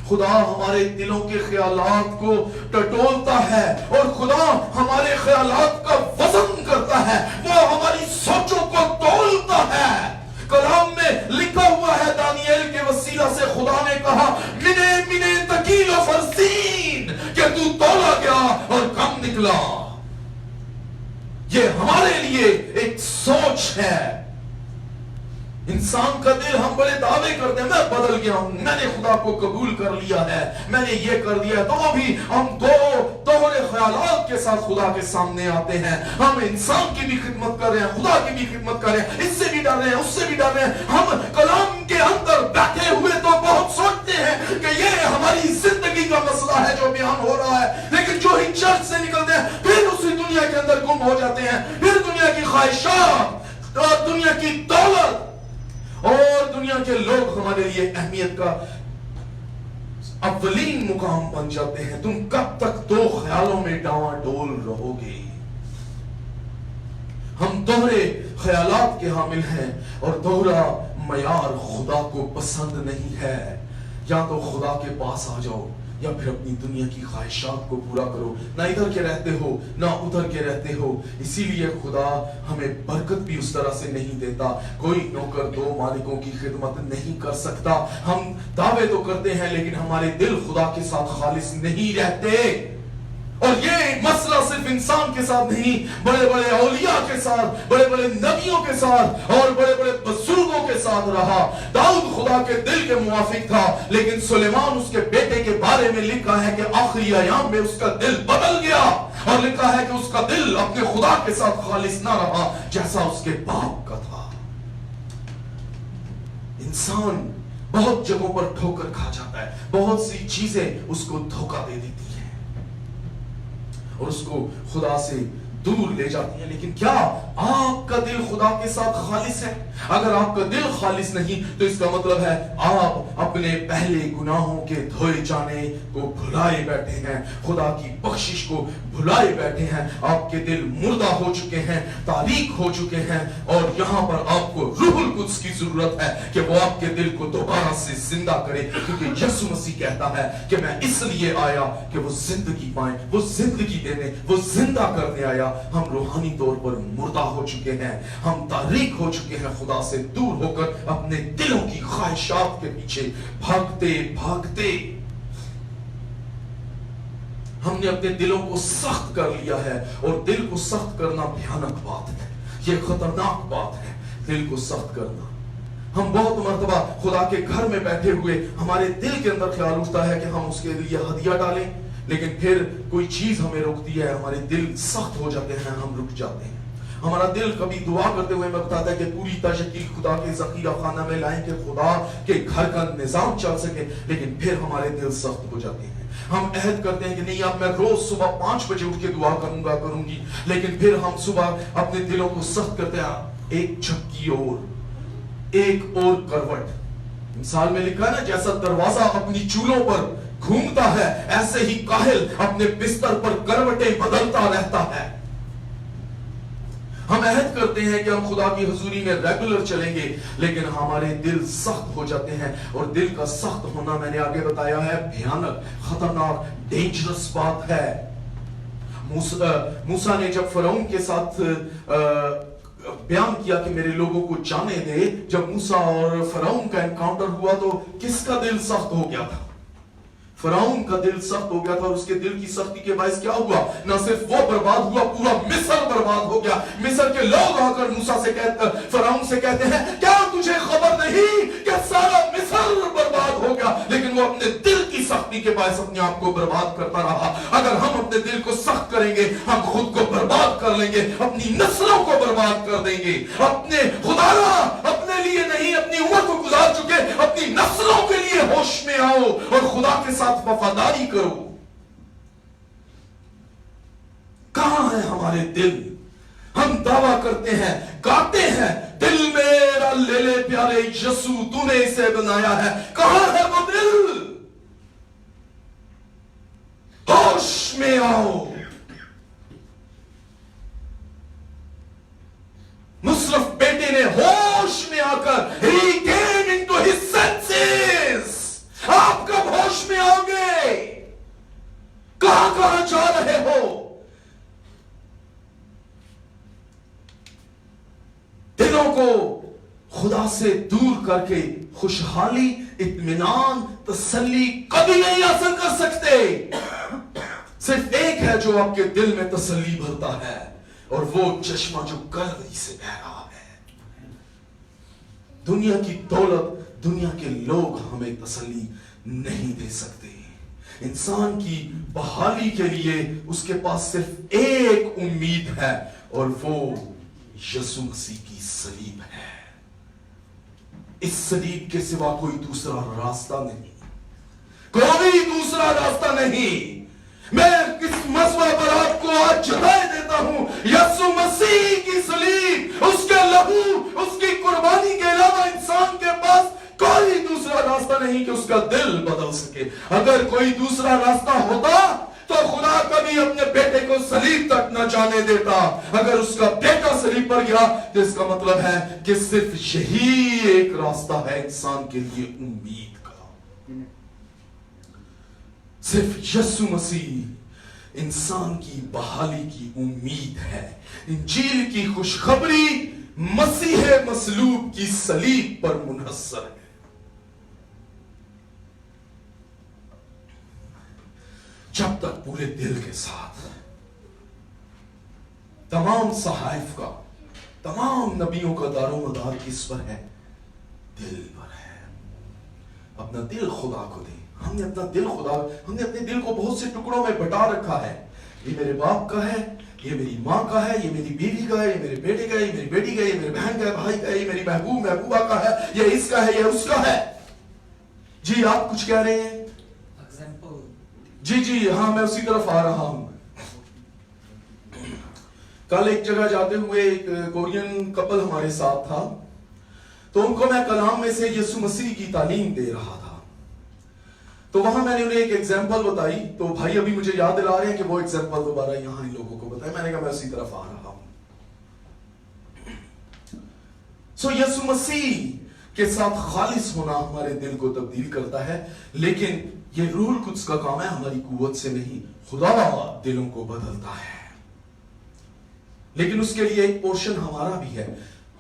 خدا ہمارے دلوں کے خیالات کو ٹٹولتا ہے، اور خدا ہمارے خیالات کا وزن کرتا ہے. وہ ہماری سوچوں کو تولتا ہے. کلام میں لکھا ہوا ہے، دانیال کے وسیلہ سے خدا نے کہا منے منے تکیل و فرسین، کہ تو تولا گیا اور کم نکلا. یہ ہمارے لیے ایک سوچ ہے. انسان کا دل، ہم بڑے دعوے کرتے ہیں میں بدل گیا ہوں، میں نے خدا کو قبول کر لیا ہے، میں نے یہ کر دیا ہے، تو ابھی ہم دوہرے خیالات کے ساتھ خدا کے سامنے آتے ہیں. ہم انسان کی بھی خدمت کر رہے ہیں، خدا کی بھی خدمت کر رہے ہیں، اس سے بھی ڈر رہے ہیں، اس سے بھی ڈر رہے ہیں. ہم کلام کے اندر بیٹھے ہوئے تو بہت سوچتے ہیں کہ یہ ہماری زندگی کا مسئلہ ہے جو بیان ہو رہا ہے، لیکن جو ہی چرچ سے نکلتے ہیں پھر اسی دنیا کے اندر گم ہو جاتے ہیں. پھر دنیا کی خواہشات اور دنیا کی دولت اور دنیا کے لوگ ہمارے لیے اہمیت کا اولین مقام بن جاتے ہیں. تم کب تک دو خیالوں میں ڈاواں ڈول رہو گے؟ ہم دوہرے خیالات کے حامل ہیں، اور دوہرا معیار خدا کو پسند نہیں ہے. یا تو خدا کے پاس آ جاؤ، یا پھر اپنی دنیا کی خواہشات کو پورا کرو. نہ ادھر کے رہتے ہو نہ ادھر کے رہتے ہو. اسی لیے خدا ہمیں برکت بھی اس طرح سے نہیں دیتا. کوئی نوکر دو مالکوں کی خدمت نہیں کر سکتا. ہم دعوے تو کرتے ہیں لیکن ہمارے دل خدا کے ساتھ خالص نہیں رہتے. اور یہ مسئلہ صرف انسان کے ساتھ نہیں، بڑے بڑے اولیاء کے ساتھ، بڑے بڑے نبیوں کے ساتھ اور بڑے بڑے بزرگوں کے ساتھ رہا. داؤد خدا کے دل کے موافق تھا، لیکن سلیمان اس کے بیٹے کے بارے میں لکھا ہے کہ آخری ایام میں اس کا دل بدل گیا، اور لکھا ہے کہ اس کا دل اپنے خدا کے ساتھ خالص نہ رہا جیسا اس کے باپ کا تھا. انسان بہت جگہوں پر ٹھوکر کھا جاتا ہے، بہت سی چیزیں اس کو دھوکہ دے دیتی ہیں اور اس کو خدا سے دور لے جاتی ہیں. لیکن کیا آپ کا دل خدا کے ساتھ خالص ہے؟ اگر آپ کا دل خالص نہیں تو اس کا مطلب ہے آپ اپنے پہلے گناہوں کے دھوئے جانے کو بھلائے بیٹھے ہیں، خدا کی بخشش کو بھلائے بیٹھے ہیں. آپ کے دل مردہ ہو چکے ہیں، تاریک ہو چکے ہیں، اور یہاں پر آپ کو روح القدس کی ضرورت ہے کہ وہ آپ کے دل کو دوبارہ سے زندہ کرے. کیونکہ یسوع مسیح کہتا ہے کہ میں اس لیے آیا کہ وہ زندگی پائیں، وہ زندگی دینے، وہ زندہ کرنے آیا. ہم روحانی طور پر مردہ ہو چکے ہیں، ہم تاریک ہو چکے ہیں، خدا سے دور ہو کر اپنے دلوں کی خواہشات کے پیچھے بھاگتے بھاگتے ہم نے اپنے دلوں کو سخت کر لیا ہے. اور دل کو سخت کرنا بھیانک بات ہے، یہ خطرناک بات ہے دل کو سخت کرنا. ہم بہت مرتبہ خدا کے گھر میں بیٹھے ہوئے ہمارے دل کے اندر خیال اٹھتا ہے کہ ہم اس کے لیے ہدیہ ڈالیں، لیکن پھر کوئی چیز ہمیں روکتی ہے، ہمارے دل سخت ہو جاتے ہیں، ہم رک جاتے ہیں. ہمارا دل کبھی دعا کرتے ہوئے میں بتاتا ہے کہ پوری تشکیل خدا کے ذخیرہ خانہ میں لائیں کہ خدا کے گھر کا نظام چل سکے، لیکن پھر ہمارے دل سخت ہو جاتے ہیں. ہم عہد کرتے ہیں کہ نہیں اب میں روز صبح 5 بجے اٹھ کے دعا کروں گی، لیکن پھر ہم صبح اپنے دلوں کو سخت کرتے ہیں. ایک جھپکی اور ایک اور کروٹ. مثال میں لکھا ہے نا، جیسا دروازہ اپنی چولوں پر گھومتا ہے ایسے ہی کاہل اپنے بستر پر کروٹیں بدلتا رہتا ہے. ہم عہد کرتے ہیں کہ ہم خدا کی حضوری میں ریگولر چلیں گے، لیکن ہمارے دل سخت ہو جاتے ہیں. اور دل کا سخت ہونا میں نے آگے بتایا ہے بھیانک، خطرناک، ڈینجرس بات ہے. موسیٰ نے جب فرعون کے ساتھ بیان کیا کہ میرے لوگوں کو جانے دے، جب موسیٰ اور فرعون کا انکاؤنٹر ہوا تو کس کا دل سخت ہو گیا تھا؟ फराउन का दिल सख्त हो गया था और उसके दिल की सख्ती के बायस क्या हुआ, ना सिर्फ वो बर्बाद हुआ, पूरा मिस्र बर्बाद हो गया। मिस्र के लोग आकर मूसा से कहते, फराउन से कहते हैं, क्या तुझे खबर नहीं कि सारा मिस्र बर्बाद हो गया? लेकिन वो अपने दिल की सख्ती के बायस अपने आप को बर्बाद करता रहा। अगर हम अपने दिल को सख्त करेंगे, हम खुद को बर्बाद कर लेंगे, अपनी नस्लों को बर्बाद कर देंगे। अपने खुदारा अपने लिए नहीं, अपनी उम्र को गुजार चुके अपनी नस्लों के लिए होश में आओ और खुदा के साथ वफादारी करो। कहां है हमारे दिल? हम दावा करते हैं, गाते हैं, दिल मेरा ले ले प्यारे यीशु, तूने इसे बनाया है। कहां है वो दिल? होश में आओ। मुशर्रफ बेटे ने होश में आकर he came into his senses। आप कब होश में आओगे? कहां कहां जा रहे हो? दिलों को खुदा से दूर करके खुशहाली, इत्मीनान, तसल्ली कभी नहीं हासिल कर सकते। सिर्फ एक है जो आपके दिल में तसल्ली भरता है, और वो चश्मा जो कलवरी से बह रहा है। दुनिया की दौलत, दुनिया के लोग हमें तसल्ली नहीं दे सकते। इंसान की बहाली के लिए उसके पास सिर्फ एक उम्मीद है, और वो यीशु मसीह की सलीब है। इस सलीब के सिवा कोई दूसरा रास्ता नहीं, कोई दूसरा रास्ता नहीं। मैं इस मसवा पर आपको आज जताए देता हूं, यीशु मसीह की सलीब, उसके लहू, उसकी कुर्बानी के अलावा इंसान के पास कोई दूसरा रास्ता नहीं कि उसका दिल बदल सके। अगर कोई दूसरा रास्ता होता तो खुदा कभी अपने बेटे को सलीब तक न जाने देता। अगर उसका बेटा सलीब पर गया तो इसका मतलब है कि सिर्फ यही एक रास्ता है इंसान के लिए उम्मीद का। सिर्फ यीशु मसीह इंसान की बहाली की उम्मीद है। इंजील की खुशखबरी मसीह मसलूब की सलीब पर मुनहसर है। जब तक पूरे दिल के साथ, तमाम सहाइफ का, तमाम नबियों का दारोमदार किस पर है? दिल पर है। अपना दिल खुदा को दे। हमने अपने दिल को बहुत से टुकड़ों में बटा रखा है। ये मेरे बाप का है, ये मेरी माँ का है, ये मेरी बीवी का है, ये मेरे बेटे का है, ये मेरी बेटी का है, ये मेरे बहन का है, भाई का है, ये मेरी महबूबा का है, ये इसका है, ये उसका है। जी आप कुछ कह रहे हैं? जी हाँ, मैं उसी तरफ आ रहा हूं। कल एक जगह जाते हुए एक कोरियन कपल हमारे साथ था, तो उनको मैं कलाम में से यीशु मसीह की तालीम दे रहा था। तो वहां मैंने उन्हें एक एग्जाम्पल बताई, तो भाई अभी मुझे याद दिला रहे हैं कि वो एग्जाम्पल दोबारा यहां इन लोगों को बताए। मैंने कहा मैं उसी तरफ आ रहा हूं। सो यीशु मसीह के साथ खालिस होना हमारे दिल को तब्दील करता है, लेकिन ये रूल कुछ का काम है, हमारी कुव्वत से नहीं। खुदा दिलों को बदलता है, लेकिन उसके लिए एक पोर्शन हमारा भी है।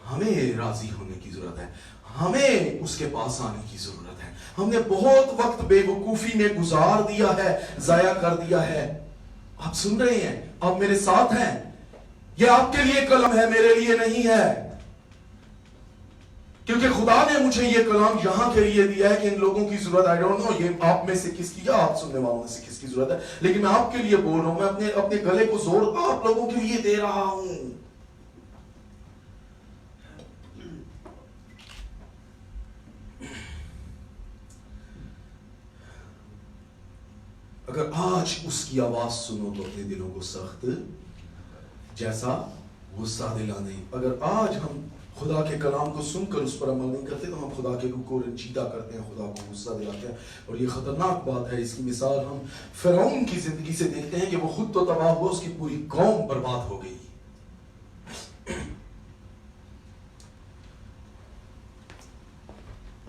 हमें राजी होने की जरूरत है, हमें उसके पास आने की जरूरत है। हमने बहुत वक्त बेवकूफी में गुजार दिया है, जाया कर दिया है। आप सुन रहे हैं? आप मेरे साथ हैं? ये आपके लिए कलम है, मेरे लिए नहीं है। क्योंकि खुदा ने मुझे ये कलाम यहां के लिए दिया है कि इन लोगों की जरूरत, आई डोंट नो ये आप में से किसकी या आप सुनने वालों में से किसकी जरूरत है, लेकिन मैं आपके लिए बोल रहा हूं। मैं अपने गले को जोर आप लोगों के लिए दे रहा हूं। अगर आज उसकी आवाज सुनो तो अपने दिलों को सख्त जैसा गुस्सा दिलाने। अगर आज हम खुदा के कलाम को सुनकर उस पर अमल नहीं करते तो हम खुदा के रूह को रंजीदा करते हैं, खुदा को गुस्सा दिलाते हैं। और ये खतरनाक बात है। इसकी मिसाल हम फिरौन की जिंदगी से देखते हैं कि वो खुद तो तबाह हुआ, उसकी पूरी कौम बर्बाद हो गई।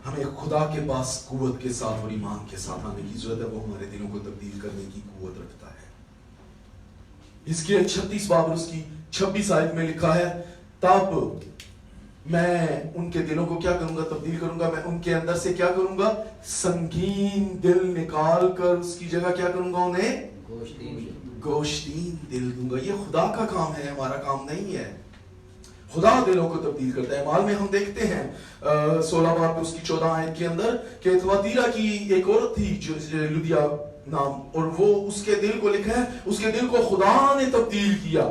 हमें खुदा के पास कुव्वत के साथ और ईमान के साथ आने की जरूरत है। वो हमारे दिलों को तब्दील करने की कुव्वत रखता है। इसके 36 बाब उसकी 26 आयत में लिखा है, तब میں ان کے دلوں کو کیا کروں گا؟ تبدیل کروں گا. میں ان کے اندر سے کیا کروں گا؟ سنگین دل نکال کر اس کی جگہ کیا کروں گا؟ انہیں گوشتین دل دوں گا. یہ خدا کا کام ہے، ہمارا کام نہیں ہے. خدا دلوں کو تبدیل کرتا ہے. مال میں ہم دیکھتے ہیں 16 باب اس کی 14 آیت کے اندر کہ تھواتیرا کی ایک عورت تھی جو لدیا نام، اور وہ اس کے دل کو لکھا ہے اس کے دل کو خدا نے تبدیل کیا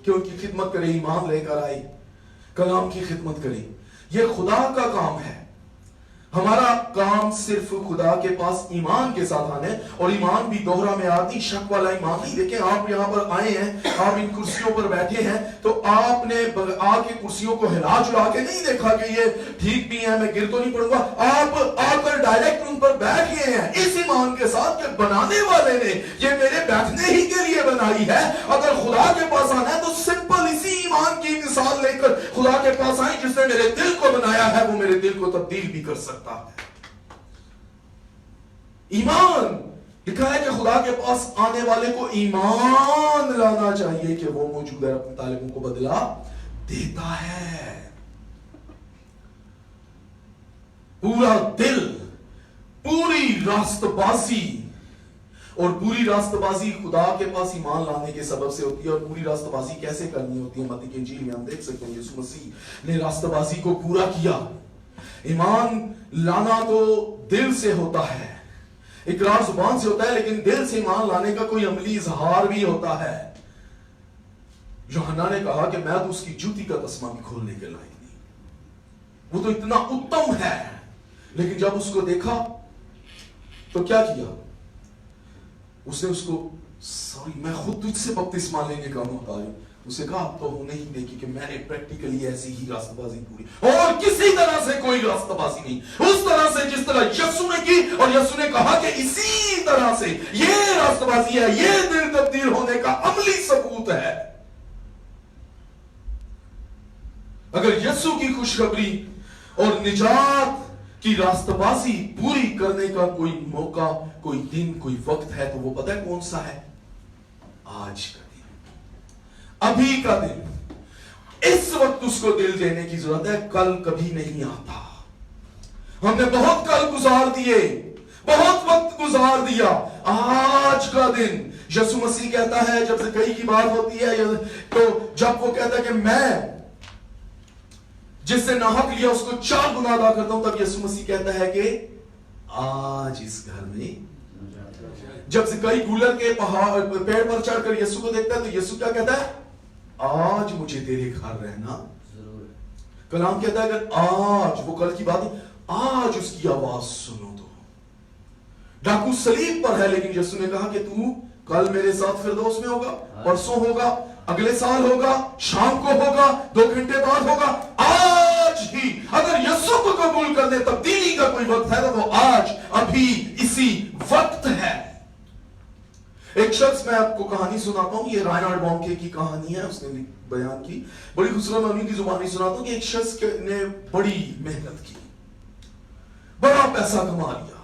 کہ ان کی خدمت کرے، ایمان لے کر آئی، کلام کی خدمت کرے. یہ خدا کا کام ہے. ہمارا کام صرف خدا کے پاس ایمان کے ساتھ آنا ہے، اور ایمان بھی دوہرا معیار، شک والا ایمان نہیں. دیکھیں آپ یہاں پر آئے ہیں، آپ ان کرسیوں پر بیٹھے ہیں، تو آپ نے آ کے کرسیوں کو ہلا چلا کے نہیں دیکھا کہ یہ ٹھیک بھی ہے، میں گر تو نہیں پڑوں گا. آپ آ کر ڈائریکٹ ان پر بیٹھ گئے ہیں اس ایمان کے ساتھ کہ بنانے والے نے یہ میرے بیٹھنے ہی کے لیے بنائی ہے. اگر خدا کے پاس آنا ہے تو سمپل اسی ایمان کی مثال لے کر خدا کے پاس آئیں. جس نے میرے دل کو بنایا ہے وہ میرے دل کو تبدیل بھی کر سکتا ہے. ایمان لکھا ہے کہ خدا کے پاس آنے والے کو ایمان لانا چاہیے کہ وہ موجود ہے، اپنے طالبوں کو بدلا دیتا ہے. پورا دل، پوری راست بازی، اور پوری راست بازی خدا کے پاس ایمان لانے کے سبب سے ہوتی ہے. اور پوری راست بازی کیسے کرنی ہوتی ہے؟ متی کی انجیل میں ہم دیکھ سکتے ہیں یسوع مسیح نے راست بازی کو پورا کیا. ایمان لانا تو دل سے ہوتا ہے، اقرار زبان سے ہوتا ہے، لیکن دل سے ایمان لانے کا کوئی عملی اظہار بھی ہوتا ہے. یوحنا نے کہا کہ میں تو اس کی جوتی کا تسمہ بھی کھولنے کے لائق نہیں، وہ تو اتنا اتم ہے. لیکن جب اس کو دیکھا تو کیا کیا؟ اس نے اس کو سوری میں خود تجھ سے بپتسمہ لینے کا محتاج ہوں. اسے کہا اب تو ہونے ہی دیکھی کہ میں نے پریکٹیکلی ایسی ہی راستہ بازی پوری، اور کسی طرح سے کوئی راستہ بازی نہیں، اس طرح سے جس طرح یسوع نے کی. اور یسوع نے کہا کہ اسی طرح سے یہ راستہ بازی ہے، یہ دل تبدیل ہونے کا عملی ثبوت ہے. اگر یسوع کی خوشخبری اور نجات کی راستہ بازی پوری کرنے کا کوئی موقع، کوئی دن، کوئی وقت ہے تو وہ پتہ ہے کون سا ہے؟ آج کا دن، ابھی کا دن. اس وقت اس کو دل دینے کی ضرورت ہے، کل کبھی نہیں آتا. ہم نے بہت کل گزار دیے، بہت وقت گزار دیا. آج کا دن یسوع مسیح کہتا ہے، جب سے کئی کی بات ہوتی ہے تو جب وہ کہتا ہے کہ میں جس سے ناحق لیا اس کو 4 گنا ادا کرتا ہوں، تب یسوع مسیح کہتا ہے کہ آج اس گھر میں. جب سے کئی گولر کے پیڑ پر چڑھ کر یسوع کو دیکھتا ہے تو یسوع کیا کہتا ہے؟ آج مجھے تیرے گھر رہنا ضرور. کلام کہتا ہے اگر آج، وہ کل کی بات ہے، آج اس کی آواز سنو. تو ڈاکو صلیب پر ہے، لیکن یسوع نے کہا کہ تو کل میرے ساتھ فردوس میں ہوگا، پرسوں ہوگا، اگلے سال ہوگا، شام کو ہوگا، 2 گھنٹے بعد ہوگا. آج ہی اگر یسوع کو قبول کرنے تبدیلی کا کوئی وقت ہے تو وہ آج، ابھی، اسی وقت ہے. ایک شخص، میں آپ کو کہانی سناتا ہوں، یہ رائنارڈ بونکے کی کہانی ہے، اس نے بیان کی، بڑی خوبصورت. میں انہیں کی زبانی سناتا ہوں کہ ایک شخص نے بڑی محنت کی، بڑا پیسہ کما لیا،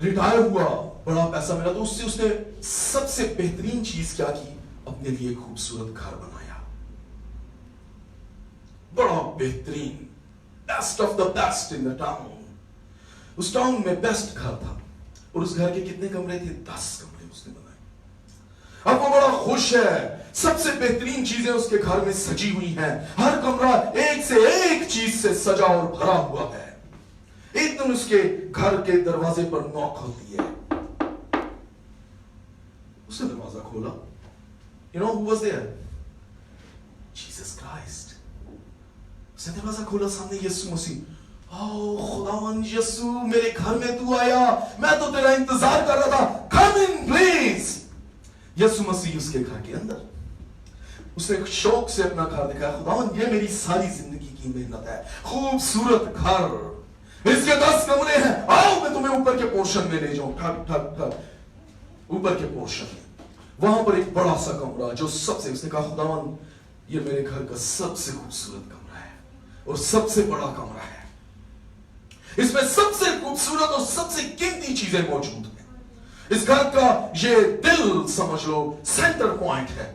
ریٹائر ہوا، بڑا پیسہ ملا، تو اس نے سب سے بہترین چیز کیا کی؟ اپنے لیے ایک خوبصورت گھر بنایا، بڑا بہترین، best of the best in the town. اس ٹاؤن میں بیسٹ گھر تھا، اور اس گھر کے کتنے کمرے تھے؟ 10 کمرے اس نے بنائے. اب وہ بڑا خوش ہے، سب سے بہترین چیزیں اس کے گھر میں سجی ہوئی ہیں، ہر کمرہ ایک سے ایک چیز سے سجا اور بھرا ہوا ہے. ایک دن اس کے گھر کے دروازے پر نوک ہوتی ہے. اس نے دروازہ کھولا. You know who was there? Jesus Christ. اس نے دروازہ کھولا، سامنے یسوع مسیح. خداوند یسوع، میرے گھر میں تو آیا، میں تو تیرا انتظار کر رہا تھا، come in please. یسوع مسیح اس کے گھر کے اندر، اس نے شوق سے اپنا گھر دکھایا. خداوند یہ میری ساری زندگی کی محنت ہے، خوبصورت گھر، اس کے 10 کمرے ہیں، آؤ میں تمہیں اوپر کے پورشن میں لے جاؤں. ٹھک ٹھک ٹھک، اوپر کے پورشن میں وہاں پر ایک بڑا سا کمرہ جو سب سے، اس نے کہا خداوند یہ میرے گھر کا سب سے خوبصورت کمرہ ہے اور سب سے بڑا کمرہ ہے، اس میں سب سے خوبصورت اور سب سے قیمتی چیزیں موجود ہیں. اس گھر کا یہ دل سمجھ لو، سینٹر پوائنٹ ہے.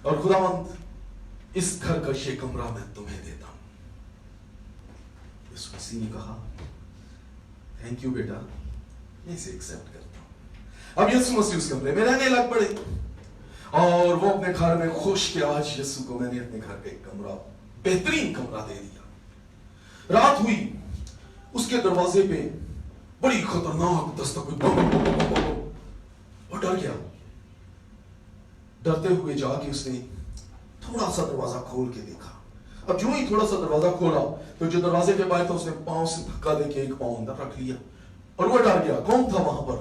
اور خداوند इस घर का ये कमरा मैं तुम्हें देता हूं। यीशु मसीह ने कहा थैंक यू बेटा, मैं इसे एक्सेप्ट करता हूं। अब यीशु मसीह उस कमरे में रहने लग पड़े और वो अपने घर में खुश कि आज यीशु को मैंने अपने घर का एक कमरा, बेहतरीन कमरा दे दिया। रात हुई, उसके दरवाजे पे बड़ी खतरनाक दस्तक हुई। वो डर गया। डरते हुए जाके उसने थोड़ा सा दरवाजा खोल के देखा। अब जो ही थोड़ा सा दरवाजा खोला तो जो दरवाजे के बाहर था उसने पांव से धक्का देके एक पांव अंदर रख लिया और वो डर गया। कौन था वहां पर?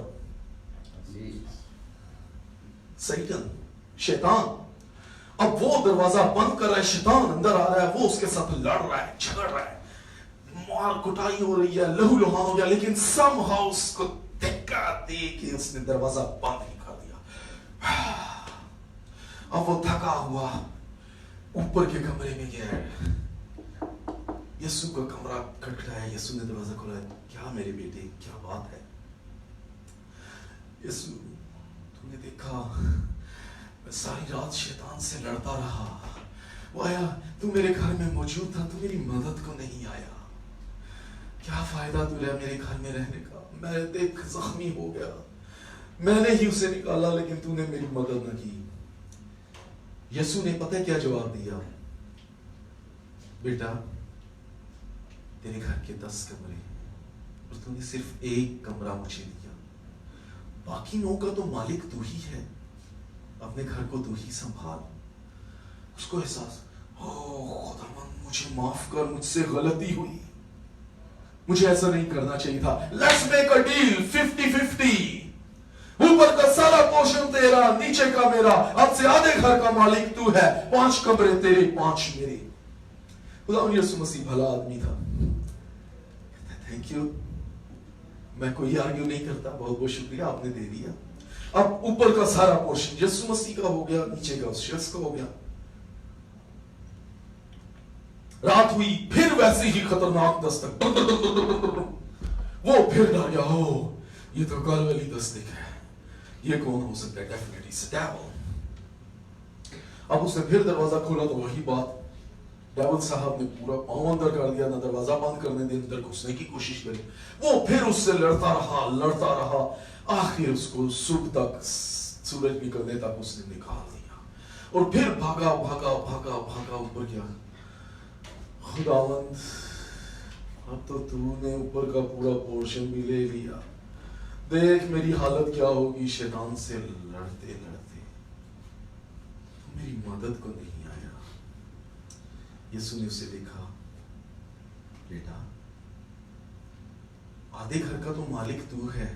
सैतान, शैतान। अब वो दरवाजा बंद कर रहा है, शैतान अंदर आ रहा है, वो उसके साथ लड़ रहा है, झगड़ रहा है, मार कुटाई हो रही है, लहू लुहान हो गया, लेकिन somehow उसको धक्का दे के उसने दरवाजा बंद ही कर दिया। अब वो थका हुआ ऊपर के कमरे में गया। यीशु का कमरा खटखटाया, यीशु ने दरवाजा खोला। क्या मेरे बेटे, क्या बात है? यीशु, तूने देखा मैं सारी रात शैतान से लड़ता रहा, वो आया, तू मेरे घर में मौजूद था, तू मेरी मदद को नहीं आया। क्या फायदा तुझे मेरे घर में रहने का? मैं देख जख्मी हो गया, मैंने ही उसे निकाला, लेकिन तूने मेरी मदद न की। यीशु ने पता है क्या जवाब दिया? बेटा, तेरे घर के 10 कमरे और तूने सिर्फ एक कमरा मुझे दिया, बाकी 9 का तो मालिक तू ही है, अपने घर को तू ही संभाल। उसको एहसास, ओ खुदावंद मुझे माफ कर, मुझसे गलती हुई, मुझे ऐसा नहीं करना चाहिए था। लेट्स मेक अ डील 50-50, ऊपर का सारा पोर्शन तेरा, नीचे का मेरा, अब से आधे घर का मालिक तू है, 5 कमरे तेरे, 5 मेरे। खुदावंद यीशु मसीह भला आदमी था। थैंक यू, मैं कोई आर्ग्यू नहीं करता, बहुत बहुत शुक्रिया, आपने दे दिया। अब ऊपर का सारा पोर्शन यीशु मसीह का हो गया, नीचे का उस शख्स का हो गया। रात हुई, फिर वैसी ही खतरनाक दस्तक, वो फिर डर गया, हो ये तो कल वाली दस्तक है, ये कौन हो सकता है? Definitely it's a devil. अब उसने फिर दरवाजा खोला तो वही बात, डेविल साहब ने पूरा पांव अंदर कर दिया, ना दरवाजा बंद करने दे, अंदर घुसने की कोशिश करी। वो फिर उससे लड़ता रहा, आखिर उसको सुबह तक, सूरज निकलने तक उसने निकाल दिया और फिर भागा ऊपर गया। खुदावंद, अब तो तूने ऊपर का पूरा पोर्शन भी ले लिया, देख मेरी हालत क्या होगी। शैतान से लड़ते लड़ते मेरी मदद को नहीं आया। यीशु ने उसे देखा, बेटा, आधे घर का तो मालिक तू है,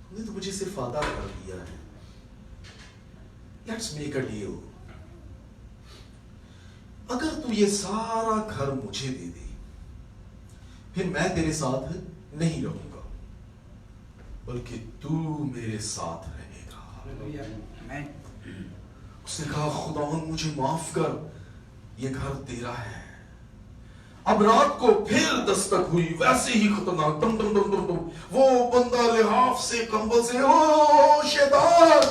तूने तो मुझे सिर्फ आधा घर दिया है। लेट्स मेक अ डील, अगर तू ये सारा घर मुझे दे दे, फिर मैं तेरे साथ नहीं रहूंगा, बल्कि तू मेरे साथ रहेगा। उसने कहा, खुदावंद मुझे माफ कर, ये घर तेरा है। अब रात को फिर दस्तक हुई, वैसे ही खतरनाक, डम डम डम डम डम। वो बंदा लिहाफ से, कंबल से, ओ शैतान,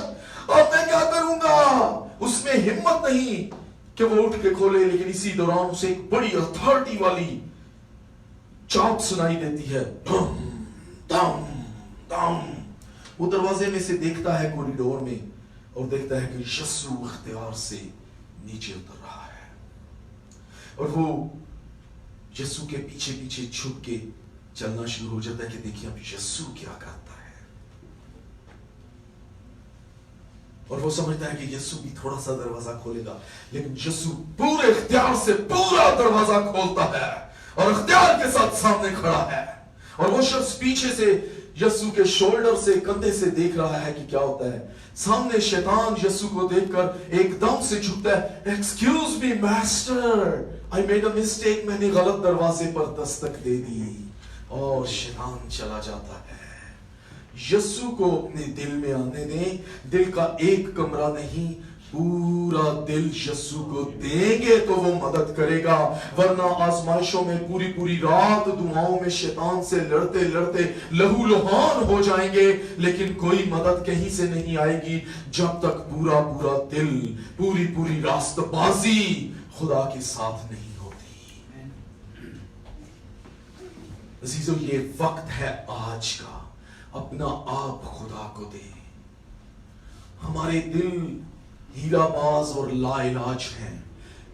अब मैं क्या करूंगा? उसमें हिम्मत नहीं कि वो उठ के खोले, लेकिन इसी दौरान उसे एक बड़ी अथॉरिटी वाली चाप सुनाई देती है। धम धम धम। वो दरवाजे में से देखता है कॉरिडोर में और देखता है कि यीशु इख्तियार से नीचे उतर रहा है और वो यीशु के पीछे पीछे छुप के चलना शुरू हो जाता है कि देखिए अब यीशु क्या करता है। और वो समझता है कि यीशु भी थोड़ा सा दरवाजा खोलेगा, लेकिन यीशु पूरे इख्तियार से पूरा दरवाजा खोलता है और इख्तियार के साथ सामने खड़ा है। और वो शख्स पीछे से यीशु के शोल्डर से, कंधे से देख रहा है कि क्या होता है। सामने शैतान यीशु को देखकर एकदम से झुकता है। Excuse me master, I made a mistake, मैंने गलत दरवाजे पर दस्तक दे दी। और शैतान चला जाता है। यीशु को अपने दिल में आने दें। दिल का एक कमरा नहीं, पूरा दिल यीशु को देंगे तो वो मदद करेगा, वरना आजमाइशों में पूरी पूरी रात दुआओं में शैतान से लड़ते लड़ते लहूलुहान हो जाएंगे, लेकिन कोई मदद कहीं से नहीं आएगी जब तक पूरा पूरा दिल, पूरी पूरी रास्तबाजी खुदा के साथ नहीं होती। अजीजों, ये वक्त है आज का, अपना आप खुदा को दे। हमारे दिल हीलाबाज और लाइलाज हैं,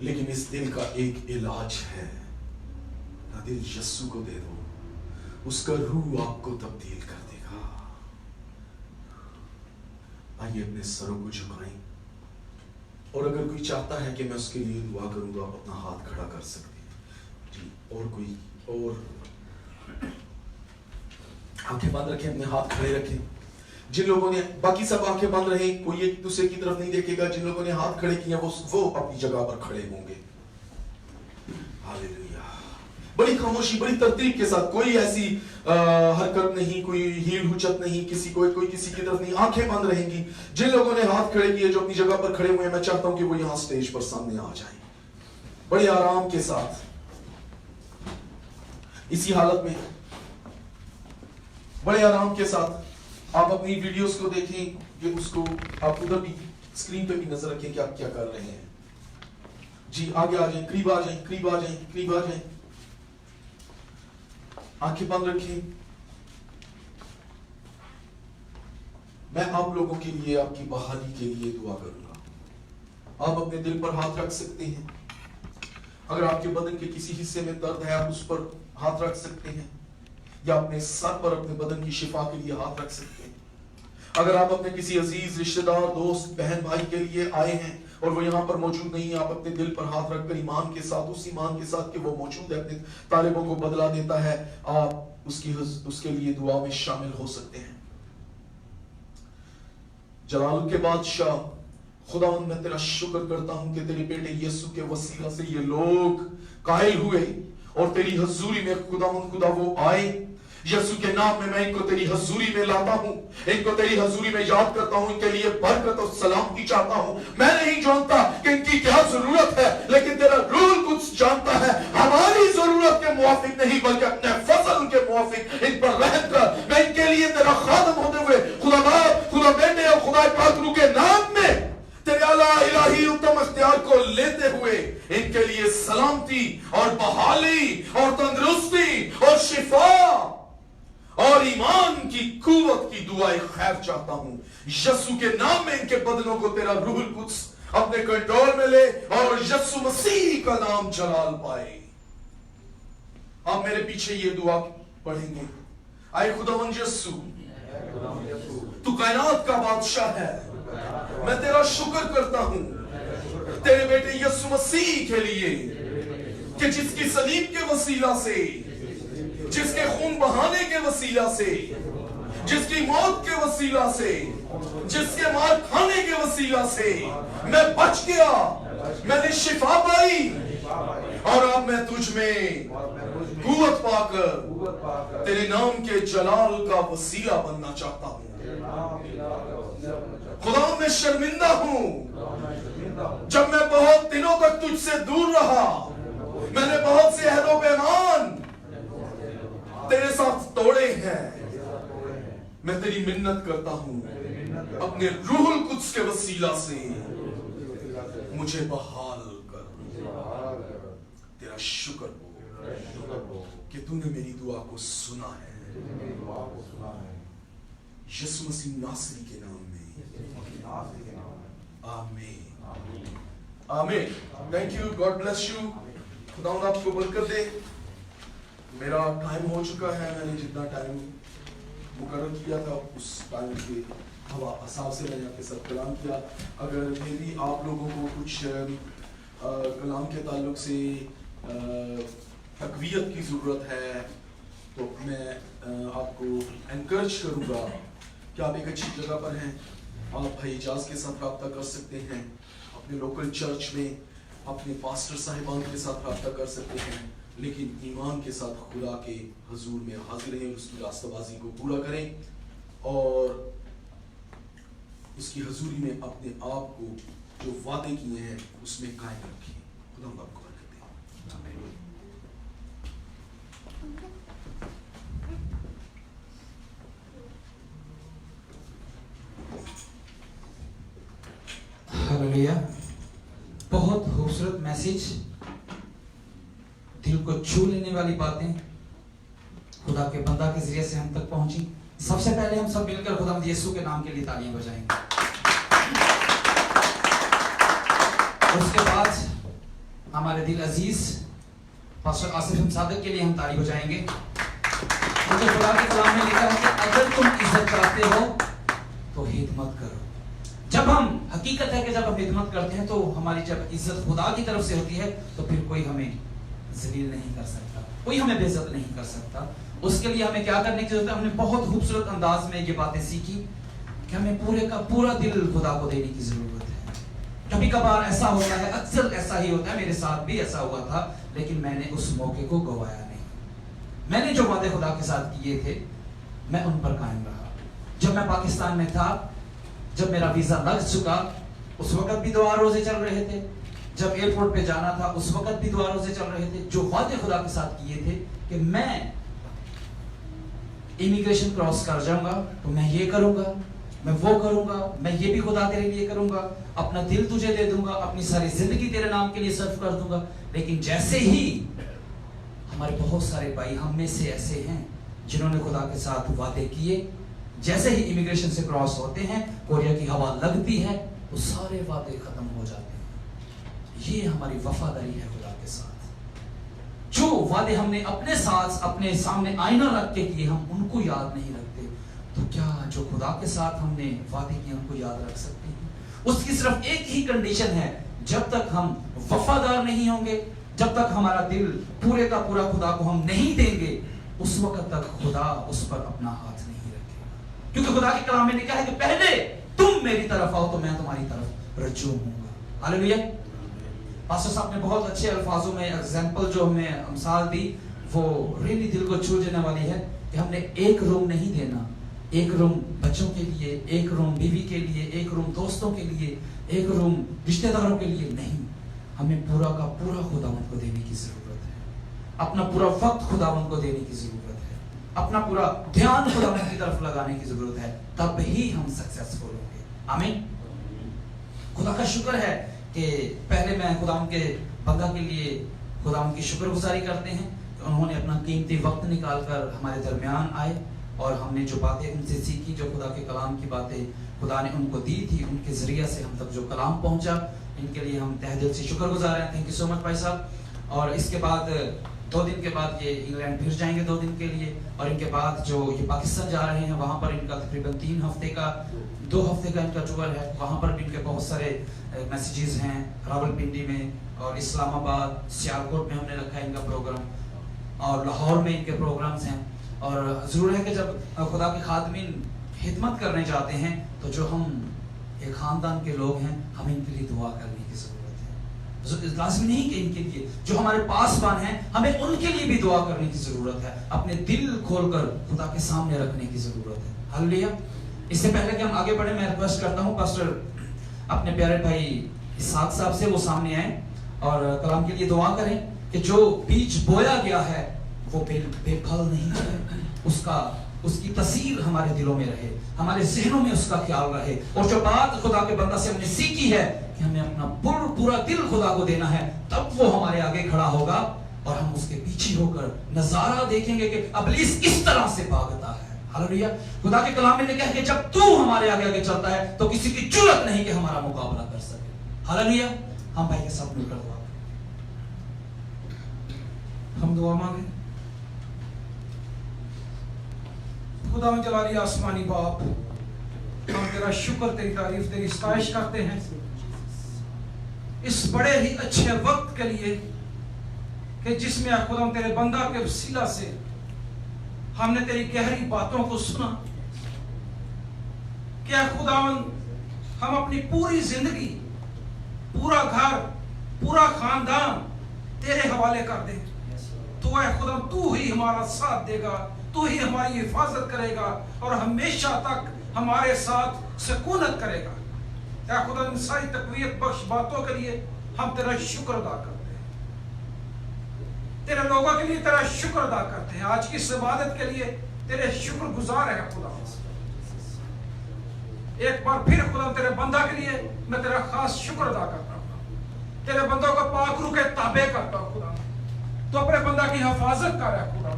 लेकिन इस दिल का एक इलाज है। ना दिल यस्सु को दे दो, उसका रूह आपको तब्दील कर देगा। आइए अपने सरों को झुकाएं, और अगर कोई चाहता है कि मैं उसके लिए दुआ करूं तो आप अपना हाथ खड़ा कर सकते हैं जी। और कोई और आंखें बंद रखें, अपने हाथ खड़े रखें। जिन लोगों ने, बाकी सब आंखें बंद रहें, कोई एक दूसरे की तरफ नहीं देखेगा। जिन लोगों ने हाथ खड़े किए वो अपनी जगह पर खड़े होंगे। हालेलुया। बड़ी खामोशी, बड़ी तरतीब के साथ, कोई ऐसी हरकत नहीं, कोई हील हुचत नहीं, कोई किसी की तरफ नहीं, आंखें बंद रहेंगी। जिन लोगों ने हाथ खड़े किए, जो अपनी जगह पर खड़े हुए हैं, मैं चाहता हूं कि वो यहां स्टेज पर सामने आ जाए, बड़े आराम के साथ। इसी हालत में बड़े आराम के साथ आप अपनी वीडियोस को देखें, कि उसको आप उधर भी स्क्रीन पे भी नजर रखें कि आप क्या कर रहे हैं। जी आगे आ जाएं, करीब आ जाएं, करीब आ जाएं, करीब आ जाएं। आंखें बंद रखें। मैं आप लोगों के लिए, आपकी बहाली के लिए दुआ करूंगा। आप अपने दिल पर हाथ रख सकते हैं। अगर आपके बदन के किसी हिस्से में दर्द है, आप उस पर हाथ रख सकते हैं, या अपने सर पर अपने बदन की शिफा के लिए हाथ रख सकते हैं। अगर आप अपने किसी अजीज रिश्तेदार, दोस्त, बहन, भाई के लिए आए हैं और वो यहाँ पर मौजूद नहीं है, आप अपने दिल पर हाथ रखकर ईमान के साथ, उस ईमान के साथ कि वो मौजूद है, अपने तालिबों को बदला देता है, आप उसके लिए दुआ में शामिल हो सकते हैं। जलाल के बादशाह खुदा, मैं तेरा शुक्र करता हूं कि तेरे बेटे यीशु के वसीला से ये लोग कायल हुए और तेरी हजूरी में खुदा वो आए। यीशु के नाम में मैं इनको तेरी हजूरी में लाता हूं, इनको तेरी हजूरी में याद करता हूं, इनके लिए बरकत और सलामती चाहता हूं। मैं नहीं जानता कि इनकी क्या जरूरत है, लेकिन तेरा रूह कुछ जानता है। हमारी जरूरत के मुवाफिक नहीं, बल्कि अपने फजल के मुवाफिक इन पर रहम कर। मैं इनके लिए तेरा खादम होते हुए खुदा बाप, खुदा बेटे और खुदा पाक रूह के नाम में तेरे आला इलाही उत्तम इख्तियार को लेते हुए इनके लिए सलामती और बहाली और तंदुरुस्ती और शिफा और ईमान की कुव्वत की दुआएं खैर चाहता हूं। यीशु के नाम में इनके बदनों को तेरा रूहुल कुद्स अपने कंट्रोल में ले और यीशु मसीह का नाम जलाल पाए। आप मेरे पीछे ये दुआ पढ़ेंगे। आए खुदावंद यीशु, तू कायनात का बादशाह है, मैं तेरा शुक्र करता हूं तेरे बेटे यीशु मसीह के लिए कि जिसकी सलीब के वसीला से, जिसके खून बहाने के वसीला से, जिसकी मौत के वसीला से, जिसके मार खाने के वसीला से मैं बच गया, मैंने शिफा पाई और अब मैं तुझ में कुव्वत पाकर तेरे नाम के जलाल का वसीला बनना चाहता हूं। खुदा, मैं शर्मिंदा हूं जब मैं बहुत दिनों तक तुझसे दूर रहा। मैंने बहुत से अहद व पैमान तेरे साथ तोड़े हैं। मैं तेरी मिन्नत करता हूं, अपने रूहुल कुद्स के वसीला से मुझे बहाल कर। तेरा शुक्र हो कि तूने मेरी दुआ को सुना है। यीशु मसीह नासरी के नाम में, आमीन, आमीन। Thank you, God bless you. खुदा आपको बरकत दे। मेरा टाइम हो चुका है। मैंने जितना टाइम मुकर्रर किया था उस टाइम के हिसाब से मैंने आपके साथ कलाम किया। अगर मेरी आप लोगों को कुछ कलाम के ताल्लुक से तकवीयत की ज़रूरत है तो मैं आपको एनकरेज करूँगा कि आप एक अच्छी जगह पर हैं। आप भाई इजाज़ के साथ रब्ता कर सकते हैं, अपने लोकल चर्च में अपने पास्टर साहिबान के साथ रब्ता कर सकते हैं, लेकिन ईमान के साथ खुदा के हुजूर में हाजिर रहें, उसकी रास्ताबाजी को पूरा करें और उसकी हुजूरी में अपने आप को जो वादे किए हैं उसमें कायम रखें। खुदा आपको बरकत दे। हालेलुया। बहुत खूबसूरत मैसेज मैसेज, दिल को छू लेने वाली बातें खुदा के बंदा के जरिए से हम तक पहुंची। सबसे पहले हम सब मिलकर खुदावंद यीशु के नाम के लिए तालियां बजाएंगे। उसके बाद हमारे दिल अजीज पास्टर आसिफ सादिक के लिए हम ताली बजाएंगे, क्योंकि खुदा के कलाम में लिखा है कि अगर तुम इज्जत कराते हो तो हिदमत करो। जब हम हकीकत है कि जब हम हिदमत करते हैं तो हमारी जब इज्जत खुदा की तरफ से होती है तो फिर कोई हमें जलील नहीं कर सकता, कोई हमें बेइज्जत नहीं कर सकता। उसके लिए हमें क्या करने की जरूरत है? हमने बहुत खूबसूरत अंदाज में ये बातें सीखी कि हमें पूरे का पूरा दिल खुदा को देने की जरूरत है। कभी कभार ऐसा होता है, अक्सर ऐसा ही होता है, मेरे साथ भी ऐसा हुआ था, लेकिन मैंने उस मौके को गवाया नहीं। मैंने जो वादे खुदा के साथ किए थे मैं उन पर कायम रहा। जब मैं पाकिस्तान में था, जब मेरा वीजा लग चुका, उस वक्त भी दुआ रोजे चल रहे थे। जब एयरपोर्ट पे जाना था उस वक्त भी दुआ रोजे चल रहे थे। जो वादे खुदा के साथ किए थे कि मैं इमिग्रेशन क्रॉस कर जाऊंगा तो मैं ये करूंगा, मैं वो करूंगा, मैं ये भी खुदा तेरे लिए करूंगा, अपना दिल तुझे दे दूंगा, अपनी सारी जिंदगी तेरे नाम के लिए सर्व कर दूंगा। लेकिन जैसे ही हमारे बहुत सारे भाई हम में से ऐसे हैं जिन्होंने खुदा के साथ वादे किए, जैसे ही इमिग्रेशन से क्रॉस होते हैं, कोरिया की हवा लगती है, वो सारे वादे खत्म हो जाते हैं। ये हमारी वफादारी है खुदा के साथ। जो वादे हमने अपने साथ अपने सामने आईना रख के किए हम उनको याद नहीं रखते, तो क्या जो खुदा के साथ हमने वादे किए उनको याद रख सकते हैं? उसकी सिर्फ एक ही कंडीशन है, जब तक हम वफादार नहीं होंगे, जब तक हमारा दिल पूरे का पूरा खुदा को हम नहीं देंगे, उस वक्त तक खुदा उस पर अपना हाथ नहीं रखेगा। क्योंकि खुदा के कलाम में लिखा है कि पहले तुम मेरी तरफ आओ तो मैं तुम्हारी तरफ रज्जू होऊंगा। हालेलुया। पास्टर साहब ने बहुत अच्छे अल्फाजों में एग्जाम्पल जो हमें मिसाल दी, वो रियली दिल को छू देने वाली है कि हमने एक रूम नहीं देना, एक रूम बच्चों के लिए, एक रूम बीवी के लिए, एक रूम दोस्तों के लिए, एक रूम रिश्तेदारों के लिए नहीं, हमें पूरा का पूरा खुदावंद को देने की जरूरत है। अपना पूरा वक्त खुदावंद को देने की जरूरत है, अपना पूरा ध्यान खुदावंद की तरफ लगाने की जरूरत है, तब ही हम सक्सेसफुल होंगे। आमीन। खुदा का शुक्र है कि पहले मैं खुदावंद के बंदा के लिए खुदावंद की शुक्रगुजारी करते हैं कि उन्होंने अपना कीमती वक्त निकालकर हमारे दरमियान आए और हमने जो बातें उनसे सीखी, जो खुदा के कलाम की बातें खुदा ने उनको दी थी, उनके जरिए से हम तक जो कलाम पहुंचा, इनके लिए हम तहे दिल से शुक्रगुजार हैं। थैंक यू सो मच भाई साहब। और इसके बाद 2 दिन के बाद ये इंग्लैंड फिर जाएंगे 2 दिन के लिए, और इनके बाद जो ये पाकिस्तान जा रहे हैं वहाँ पर इनका तकरीबन 2 हफ्ते का इनका टूर है। वहाँ पर भी इनके बहुत सारे मैसेजेस हैं, रावलपिंडी में और इस्लामाबाद, सियालकोट में हमने रखा है इनका प्रोग्राम, और लाहौर में इनके प्रोग्राम्स हैं। और जरूर है कि जब खुदा के खादमीन खिदमत करने जाते हैं तो जो हम एक खानदान के लोग हैं, हमें इनके लिए दुआ करने की जरूरत है। लाज़मी नहीं कि इनके लिए, जो हमारे पासबान हैं, हमें उनके लिए भी दुआ करने की जरूरत है, अपने दिल खोलकर खुदा के सामने रखने की जरूरत है। हालेलुया। इससे पहले कि हम आगे बढ़े, मैं रिक्वेस्ट करता हूँ पास्टर अपने प्यारे भाई इसहाक साहब से वो सामने आए और कलाम के लिए दुआ करें कि जो बीज बोया गया है वो बेफल नहीं है, उसकी तस्वीर हमारे दिलों में रहे, हमारे ज़हनों में उसका ख्याल रहे। और जो बात खुदा के बंदा से हमने सीखी है कि हमें अपना पूरा दिल खुदा को देना है, तब वो हमारे आगे खड़ा होगा और हम उसके पीछे होकर नजारा देखेंगे कि इब्लीस किस तरह से भागता है। हालेलुया। खुदा के कलाम में लिखा है कि जब तू हमारे आगे आगे चलता है तो किसी की जुर्रत नहीं कि हमारा मुकाबला कर सके। हालेलुया। हम भाई के साथ मिलकर दुआ करें। हम दुआ मांगे। खुदा में जलाली आसमानी बाप, हम तेरा शुक्र, तेरी तारीफ, तेरी सताइश करते हैं इस बड़े ही अच्छे वक्त के लिए कि जिसमें खुदा तेरे बंदा के वसीला से हमने तेरी गहरी बातों को सुना। क्या खुदावन हम अपनी पूरी जिंदगी, पूरा घर, पूरा खानदान तेरे हवाले कर दे। तो ऐ खुदा तू ही हमारा साथ देगा, तू ही हमारी हिफाजत करेगा और हमेशा तक हमारे साथ सुकूनत करेगा। क्या खुदा इन सारी तकवीयत बख्श बातों के लिए हम तेरा शुक्र अदा करते हैं, तेरे लोगों के लिए तेरा शुक्र अदा करते हैं। आज की इस इबादत के लिए तेरे शुक्र गुजार है खुदा। एक बार फिर खुदा तेरे बंदा के लिए मैं तेरा खास शुक्र अदा करता हूँ तेरे बंदों को पाक रूह के ताबे करता हूं खुदा। तो अपने बंदा की हिफाजत कर रहा है खुदा,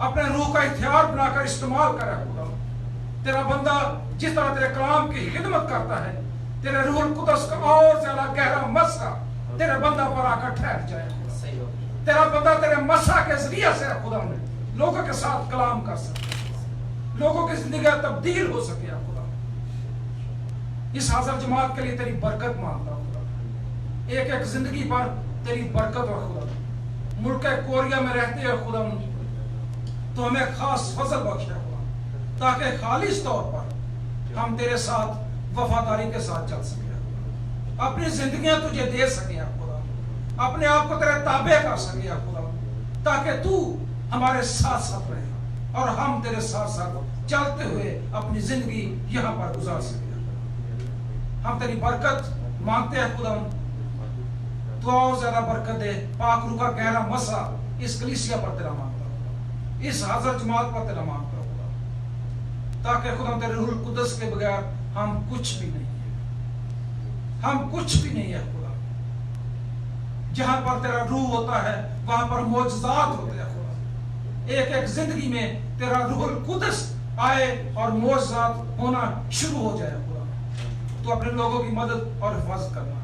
अपने रूह का इख्तियार बनाकर इस्तेमाल कर रहा है खुदा। तेरा बंदा जिस तरह तेरे कलाम की खिदमत करता है, तेरे रूहुल कुदस का और ज्यादा गहरा मसा तेरे बंदा पर आकर ठहर जाए खुदा। तेरा बंदा तेरे मसा के जरिए से खुदा में लोगों के साथ कलाम कर सके, लोगों की जिंदगी तब्दील हो सके खुदा। इस हाजिर जमात के लिए तेरी बरकत मांगता हूं खुदा। एक एक जिंदगी पर तेरी बरकत हो खुदा। मुल्क कोरिया में रहते हैं खुदा, तो हमें खास फजल बख्शे खुदा, ताकि खालिस तौर पर हम तेरे साथ वफादारी के साथ चल सके खुदा। अपनी जिंदगियां तुझे दे सके खुदा, अपने आप को तेरे ताबे कर सके खुदा, ताकि तू हमारे साथ साथ रहे और हम तेरे साथ साथ चलते हुए अपनी जिंदगी यहाँ पर गुजार सके। हम तेरी बरकत मांगते हैं खुदा, तो और ज्यादा बरकत दे। पाक रूह का गहरा मसा इस कलीसिया पर तेरा मांगता हूं, इस हाजिर जमात पर तेरा मांगता हूं खुदा, ताकि खुदा तेरे रूहुल कुदस के बगैर हम कुछ भी नहीं है, हम कुछ भी नहीं है खुदा। जहां पर तेरा रूह होता है वहां पर मौजज़ात होते हैं खुदा। एक एक जिंदगी में तेरा रूहुल कुदस आए और मौजज़ात होना शुरू हो जाए खुदा। तो अपने लोगों की मदद और हिफाजत करना,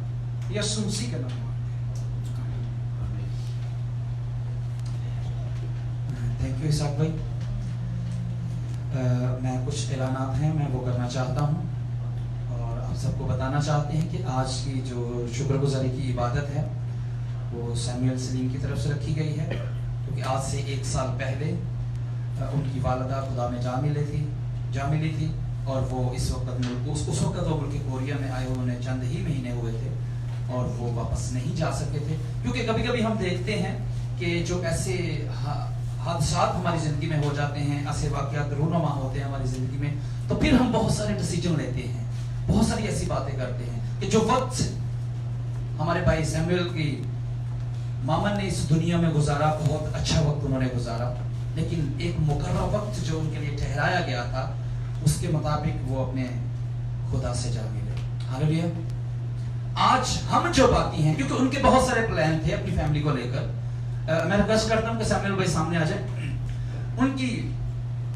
यीशु मसीह के नाम। थैंक यू इसाक भाई। मैं कुछ ऐलानात हैं, मैं वो करना चाहता हूँ और आप सबको बताना चाहते हैं कि आज की जो शुक्रगुजारी की इबादत है वो सैमुअल सलीम की तरफ से रखी गई है, क्योंकि आज से 1 साल पहले उनकी वालिदा खुदा में जा मिली थी और वो इस वक्त उस वक्त वो मुल्क कोरिया में आए, उन्होंने चंद ही महीने हुए थे और वो वापस नहीं जा सके थे। क्योंकि कभी कभी हम देखते हैं कि जो ऐसे हादसात हमारी ज़िंदगी में हो जाते हैं, ऐसे वाक़यात रूनुमा होते हैं हमारी ज़िंदगी में, तो फिर हम बहुत सारे डिसीजन लेते हैं, बहुत सारी ऐसी बातें करते हैं कि जो वक्त हमारे भाई सैमुअल की मामन ने इस दुनिया में गुजारा, बहुत अच्छा वक्त उन्होंने गुजारा, लेकिन एक मुकर्रर वक्त जो उनके लिए ठहराया गया था उसके मुताबिक वो अपने खुदा से जा मिले। हालेलुया। आज हम जो बाकी हैं, क्योंकि उनके बहुत सारे प्लान थे अपनी फैमिली को लेकर, मैं रिक्वेस्ट करता हूं कि सैमुअल भाई सामने आ जाए। उनकी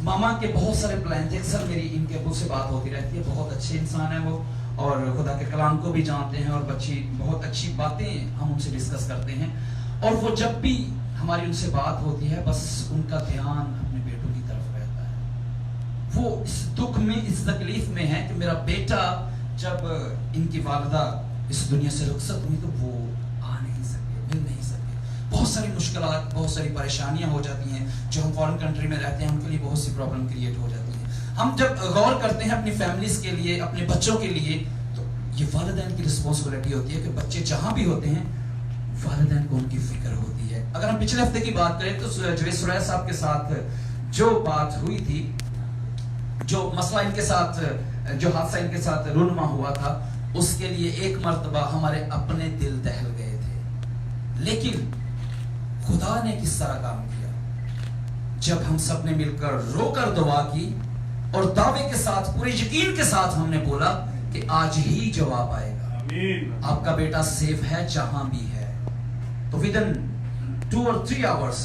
मामा के बहुत सारे प्लान थे, अक्सर मेरी इनके अब्बू से बात होती रहती है, बहुत अच्छे इंसान है वो और खुदा के कलाम को भी जानते हैं और बहुत अच्छी बातें हम उनसे डिस्कस करते हैं। और वो जब भी हमारी उनसे बात होती है बस उनका ध्यान अपने बेटों की तरफ रहता है। वो इस दुख में, इस तकलीफ में है कि मेरा बेटा, जब इनकी वालिदा इस दुनिया से रुखसत हुई तो वो आ नहीं सके, मिल नहीं सके। बहुत सारी मुश्किलात, बहुत सारी परेशानियां हो जाती हैं। जो हम फॉरेन कंट्री में रहते हैं उनके लिए बहुत सी प्रॉब्लम क्रिएट हो जाती है। हम जब गौर करते हैं अपनी फैमिलीज के लिए, अपने बच्चों के लिए, तो ये वालिदैन की रिस्पॉन्सिबिलिटी होती है कि बच्चे जहां भी होते हैं वालिदैन को उनकी फिक्र होती है। अगर हम पिछले हफ्ते की बात करें तो जो सुरैया साहब के साथ जो बात हुई थी, जो मसला इनके साथ, जो हादसा इनके साथ रूनुमा हुआ था, उसके लिए एक मर्तबा हमारे अपने दिल दहल गए थे। लेकिन खुदा ने किस तरह काम किया, जब हम सब ने मिलकर रोकर दुआ की और दावे के साथ, पूरे यकीन के साथ हमने बोला कि आज ही जवाब आएगा, आपका बेटा सेफ है जहां भी है। तो विदिन 2 और 3 आवर्स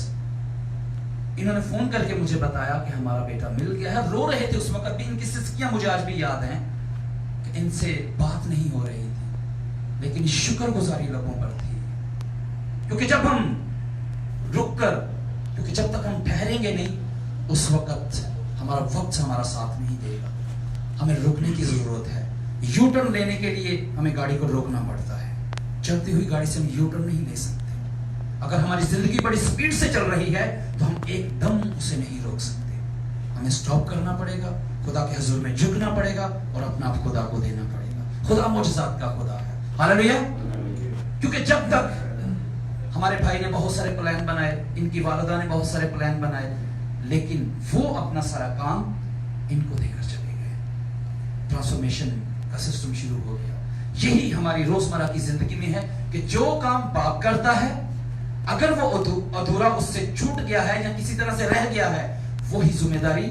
इन्होंने फोन करके मुझे बताया कि हमारा बेटा मिल गया है। रो रहे थे उस वक्त भी, इनकी सिसकियां मुझे आज भी याद हैं कि इनसे बात नहीं हो रही थी, लेकिन शुक्रगुजारी लबों पर थी। क्योंकि जब हम रुक कर, क्योंकि जब तक हम ठहरेंगे नहीं उस वक्त हमारा वक्त हमारा साथ नहीं देगा। हमें रुकने की जरूरत है। यू टर्न लेने के लिए हमें गाड़ी को रोकना पड़ता है। चलती हुई गाड़ी से हम यू टर्न नहीं ले सकते। अगर हमारी जिंदगी बड़ी स्पीड से चल रही है तो हम एकदम उसे नहीं रोक सकते। हमें स्टॉप करना पड़ेगा, खुदा के हुजूर में झुकना पड़ेगा और अपना आप खुदा को देना पड़ेगा। खुदा मौजज़ात का खुदा है। हालेलुया। क्योंकि जब तक हमारे भाई ने बहुत सारे प्लान बनाए, इनकी वालिदा ने बहुत सारे प्लान बनाए, लेकिन वो अपना सारा काम इनको देकर चले गए। ट्रांसफॉर्मेशन का सिस्टम शुरू हो गया। यही हमारी रोजमर्रा की जिंदगी में है कि जो काम बाप करता है, अगर वो अधूरा उससे छूट गया है या किसी तरह से रह गया है, वही जिम्मेदारी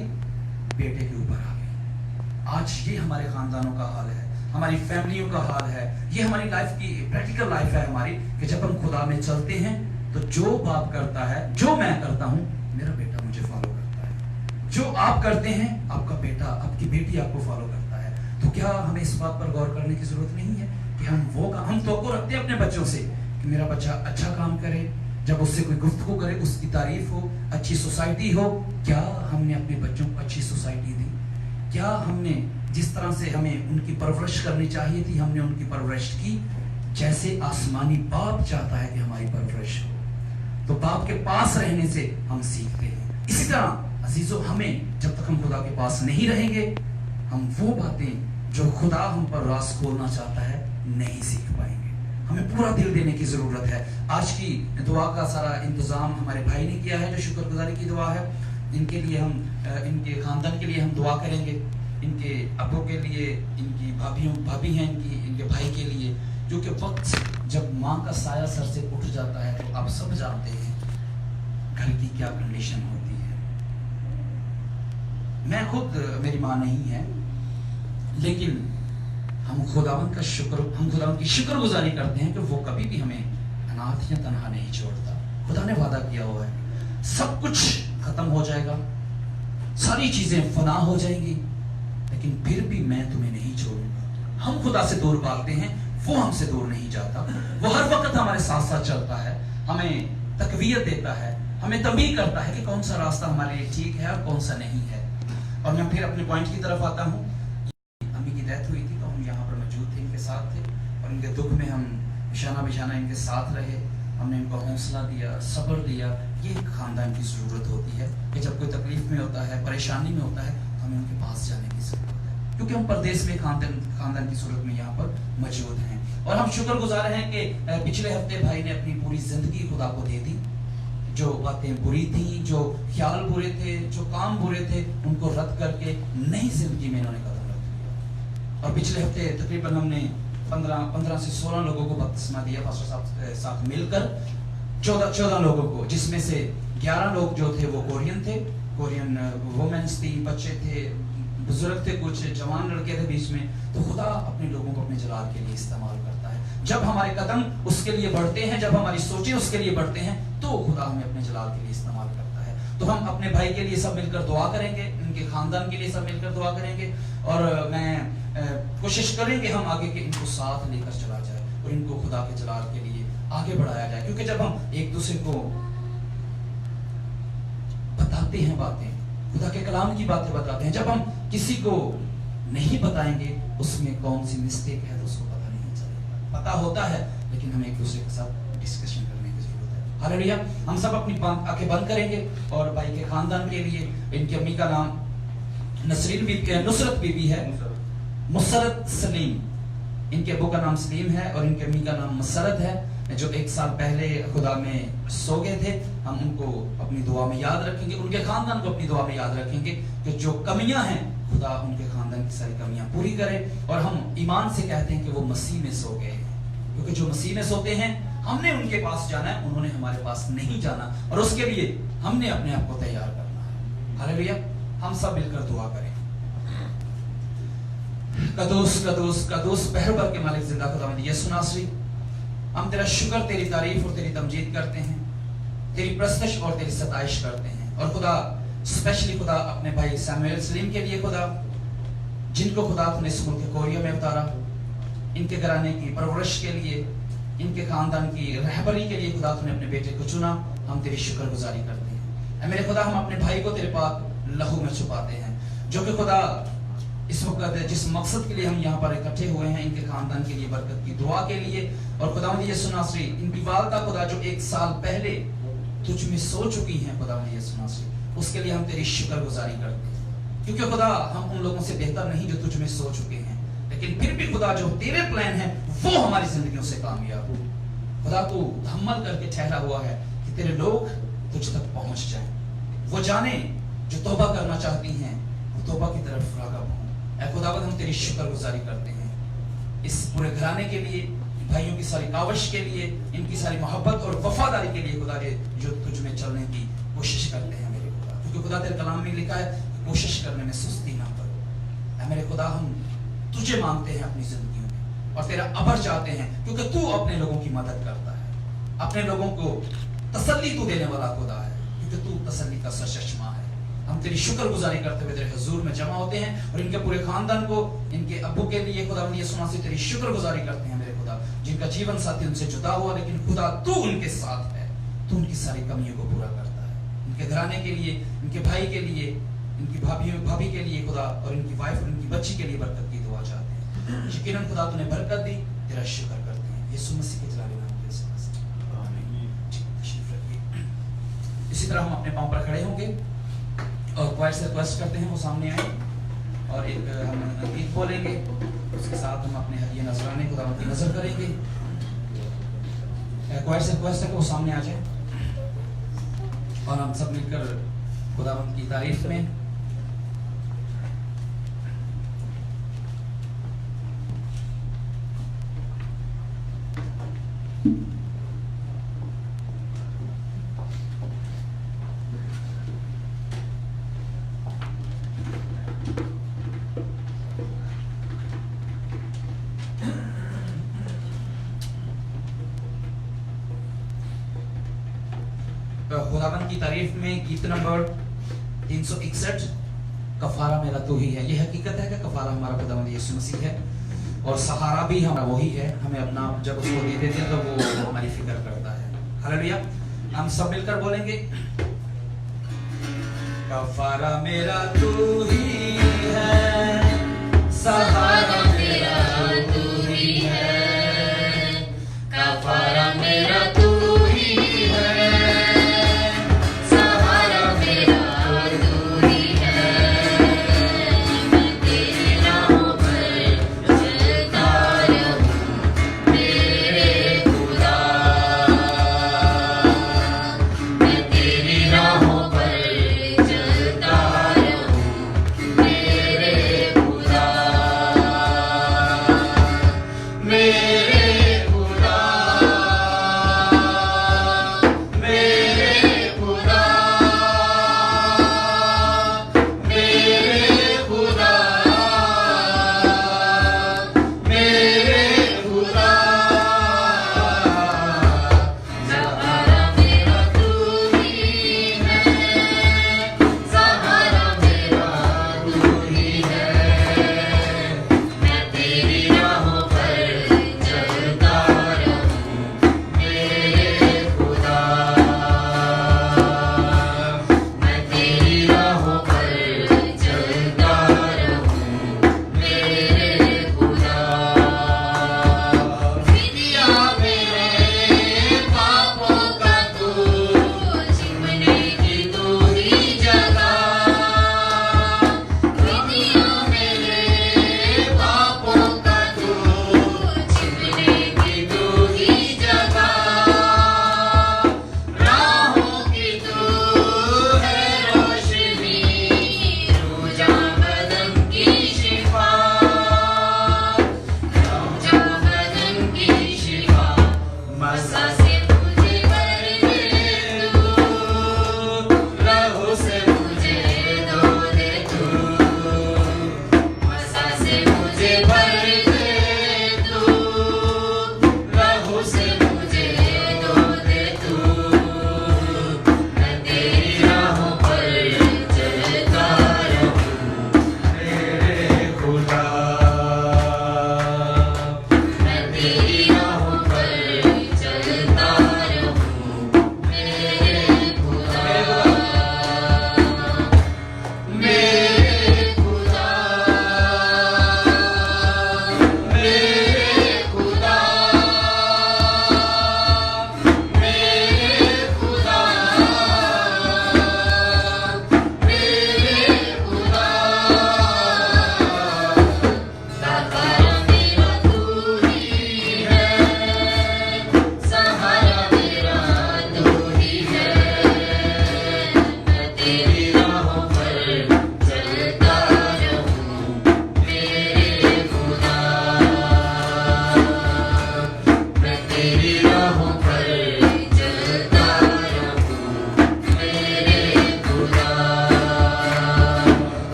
बेटे के ऊपर आ गई। आज ये हमारे खानदानों का हाल है। हमारी फैमिलियों का हाल है, ये हमारी लाइफ की प्रैक्टिकल लाइफ है हमारी, कि जब हम खुदा में चलते हैं तो जो बाप करता है, जो मैं करता हूँ, मेरा बेटा मुझे फॉलो करता है। जो आप करते हैं, आपका बेटा, आपकी बेटी आपको फॉलो करता है। तो क्या हमें इस बात पर गौर करने की जरूरत नहीं है कि हम तो रखते हैं अपने बच्चों से कि मेरा बच्चा अच्छा काम करे, जब उससे कोई गुफ्तगू करे उसकी तारीफ हो, अच्छी सोसाइटी हो। क्या हमने अपने बच्चों को अच्छी सोसाइटी दी? क्या हमने जिस तरह से हमें उनकी परवरिश करनी चाहिए थी, हमने उनकी परवरिश की जैसे आसमानी बाप चाहता है कि हमारी परवरिश हो? तो बाप के पास रहने से हम सीखते हैं। इसी तरह अजीजों, हमें जब तक हम खुदा के पास नहीं रहेंगे, हम वो बातें जो खुदा हम पर राज खोलना चाहता है नहीं सीख पाएंगे। हमें पूरा दिल देने की जरूरत है। आज की दुआ का सारा इंतजाम हमारे भाई ने किया है, जो शुक्रगुजारी की दुआ है। इनके लिए हम, इनके खानदान के लिए हम दुआ करेंगे, इनके अब्बों के लिए, इनकी भाभी हैं इनके भाई के लिए, क्योंकि वक्त जब माँ का साया सर से उठ जाता है तो आप सब जानते हैं घर की क्या कंडीशन होती है। मैं खुद, मेरी माँ नहीं है, लेकिन हम खुदावंद की शुक्रगुजारी करते हैं कि वो कभी भी हमें अनाथ या तन्हा नहीं छोड़ता। खुदा ने वादा किया हुआ है सब कुछ खत्म हो जाएगा, सारी चीजें फना हो जाएंगी, लेकिन फिर भी मैं तुम्हें नहीं छोड़ूंगा। हम खुदा से दूर भागते हैं, वो हमसे दूर नहीं जाता। वो हर वक्त हमारे साथ साथ चलता है, हमें तकवीयत देता है, हमें तंबीह करता है कि कौन सा रास्ता हमारे लिए ठीक है और कौन सा नहीं है। और मैं फिर अपने पॉइंट की तरफ आता हूँ। अम्मी की डेथ हुई थी तो हम यहाँ पर मौजूद थे, इनके साथ थे, और इनके दुख में हम बिछाना इनके साथ रहे, हमने इनको हौसला दिया, सब्र दिया। ये खानदान की ज़रूरत होती है कि जब कोई तकलीफ में होता है, परेशानी में होता है, तो हमें उनके पास जाने की ज़रूरत है, क्योंकि हम परदेश में खानदान की सूरत में यहाँ पर मौजूद हैं। और हम शुक्रगुजार हैं कि पिछले हफ्ते भाई ने अपनी पूरी ज़िंदगी खुदा को दे दी। जो बातें बुरी थी, जो ख्याल बुरे थे, जो काम बुरे थे, उनको रद्द करके नई जिंदगी में इन्होंने कदम रख दिया। और पिछले हफ्ते तकरीबन हमने 15 से 16 लोगों को बपतिस्मा दिया पास्टर साहब के साथ मिलकर, 14 लोगों को, जिसमें से 11 लोग जो थे वो कोरियन थे, कोरियन वुमेन्स थी, बच्चे थे, बुजुर्ग थे, कुछ जवान लड़के थे बीच में। तो खुदा अपने लोगों को अपने जलाल के लिए इस्तेमाल करता है। जब हमारे कदम उसके लिए बढ़ते हैं, जब हमारी सोचें उसके लिए बढ़ते हैं, तो खुदा हमें अपने जलाल के लिए इस्तेमाल करता है। तो हम अपने भाई के लिए सब मिलकर दुआ करेंगे, उनके खानदान के लिए सब मिलकर दुआ करेंगे, और मैं कोशिश करेंगे हम आगे के इनको साथ लेकर चला जाए और इनको खुदा के जलाल के लिए आगे बढ़ाया जाए। क्योंकि जब हम एक दूसरे को बताते हैं बातें, खुदा के कलाम की बातें बताते हैं, जब हम किसी को नहीं बताएंगे उसमें कौन सी मिस्टेक है तो उसको पता नहीं चलेगा। पता होता है, लेकिन हमें एक दूसरे के साथ डिस्कशन करने की जरूरत है। हालेलुया। हम सब अपनी आंखें बंद करेंगे और भाई के खानदान के लिए, इनकी अम्मी का नाम नुसरत बीबी है, मुसरत सलीम, इनके अबू का नाम सलीम है और इनके अम्मी का नाम मुसरत है, जो 1 साल पहले खुदा में सो गए थे। हम उनको अपनी दुआ में याद रखेंगे, उनके खानदान को अपनी दुआ में याद रखेंगे कि जो कमियां हैं खुदा उनके खानदान की सारी कमियां पूरी करे। और हम ईमान से कहते हैं कि वो मसीह में सो गए हैं, क्योंकि जो मसीह में सोते हैं हमने उनके पास जाना है, उन्होंने हमारे पास नहीं जाना, और उसके लिए हमने अपने आप को तैयार करना है। हालेलुया। हम सब मिलकर दुआ करें। कदूस कदूस कदूस पहर भर के मालिक जिंदा खुदावंद यीशु नासरी, हम तेरा शुक्र, तेरी तारीफ और तेरी तमजीद करते हैं, तेरी प्रस्तश और तेरी सताइश करते हैं। और खुदा स्पेशली खुदा अपने भाई सैमुएल सलीम के लिए खुदा, जिनको खुदा तुमने इस मुल्क कोरिया में उतारा, इनके घराने की परवरिश के लिए, इनके खानदान की रहबरी के लिए खुदा तुमने अपने बेटे को चुना। हम तेरी शुक्रगुजारी करते हैं। मेरे खुदा, हम अपने भाई को तेरे पाक लहू में छुपाते हैं, जो कि खुदा इस वक्त जिस मकसद के लिए हम यहाँ पर इकट्ठे हुए हैं, इनके खानदान के लिए, बरकत की दुआ के लिए। और खुदावंद यीशु नासरी, इनकी वालिदा खुदा जो 1 साल पहले तुझ में सो चुकी हैं, खुदावंद यीशु नासरी, उसके लिए हम तेरी शुक्रगुजारी करते हैं। क्योंकि खुदा हम उन लोगों से बेहतर नहीं जो तुझ में सो चुके हैं, लेकिन फिर भी खुदा जो तेरे प्लान है वो हमारी जिंदगियों से कामयाब हो। खुदा तू धम्मल करके ठहरा हुआ है कि तेरे लोग तुझ तक पहुंच जाए, वो जाने जो तौबा करना चाहती हैं वो तौबा की तरफ राग़िब हों। ऐ खुदावंद, हम तेरी शुक्रगुजारी करते हैं इस पूरे घराने के लिए, भाइयों की सारी काविश के लिए, इनकी सारी मोहब्बत और वफादारी के लिए खुदा रे, जो तुझ में चलने की कोशिश करते हैं मेरे खुदा। क्योंकि खुदा तेरे कलाम में लिखा है कोशिश करने में सुस्ती ना करो। ऐ मेरे खुदा, हम तुझे मांगते हैं अपनी जिंदगियों में और तेरा अबर चाहते हैं, क्योंकि तू अपने लोगों की मदद करता है, अपने लोगों को तसल्ली तू देने वाला खुदा है, क्योंकि तू तसल्ली का सरचश्मा है। हम तेरी शुक्रगुजारी करते हुए तेरे हुजूर में जमा होते हैं और इनके पूरे खानदान को, इनके अब्बू के लिए खुदा यीशु मसीह तेरी शुक्रगुजारी करते हैं मेरे खुदा, जिनका जीवन साथी उनसे जुदा हुआ, लेकिन खुदा तू उनके साथ है, तू उनकी सारी कमियों को पूरा करता है। इनके घराने के लिए, इनके भाई के लिए, इनकी भाभी के लिए खुदा और इनकी वाइफ और इनकी बच्ची के लिए बरकत की दुआ चाहते हैं। यकीनन खुदा तूने बरकत दी, तेरा शुक्र करते हैं यीशु मसीह के जलाली नाम में। इसी तरह हम अपने पांव पर खड़े होंगे और क्वाइट से रिक्वेस्ट करते हैं वो सामने आए और एक हम गीत बोलेंगे, उसके साथ हम अपने हदिये नजराने खुदा की नजर करेंगे। क्वाइट से रिक्वेस्ट है कि वो सामने आ जाए और हम सब मिलकर खुदावंत की तारीफ में खुदावंत की तारीफ में गीत नंबर 361, कफारा मेरा तू ही है। ये हकीकत है कि कफारा हमारा खुदावंत यीशु मसीह है और सहारा भी हमारा वही है। हमें अपना जब उसको दे देते हैं तो वो हमारी फिक्र करता है। हालेलुया। हम सब मिलकर बोलेंगे, कफारा मेरा तू ही है, सहारा मेरा तू ही है, कफारा मेरा तू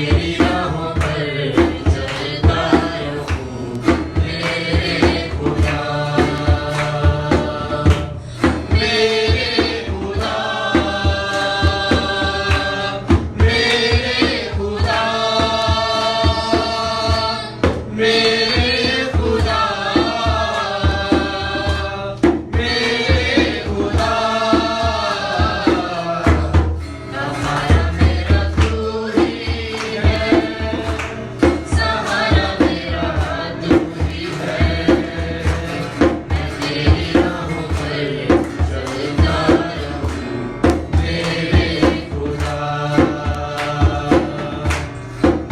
तेरी राहों पर चलता रहूं मेरे खुदा, मेरे खुदा, मेरे खुदा, मेरे खुदा, मेरे खुदा, सहारा मेरा तू ही है, सहारा मेरा तू ही है, मैं तेरी राहों पर चलता रहूं मेरे खुदा,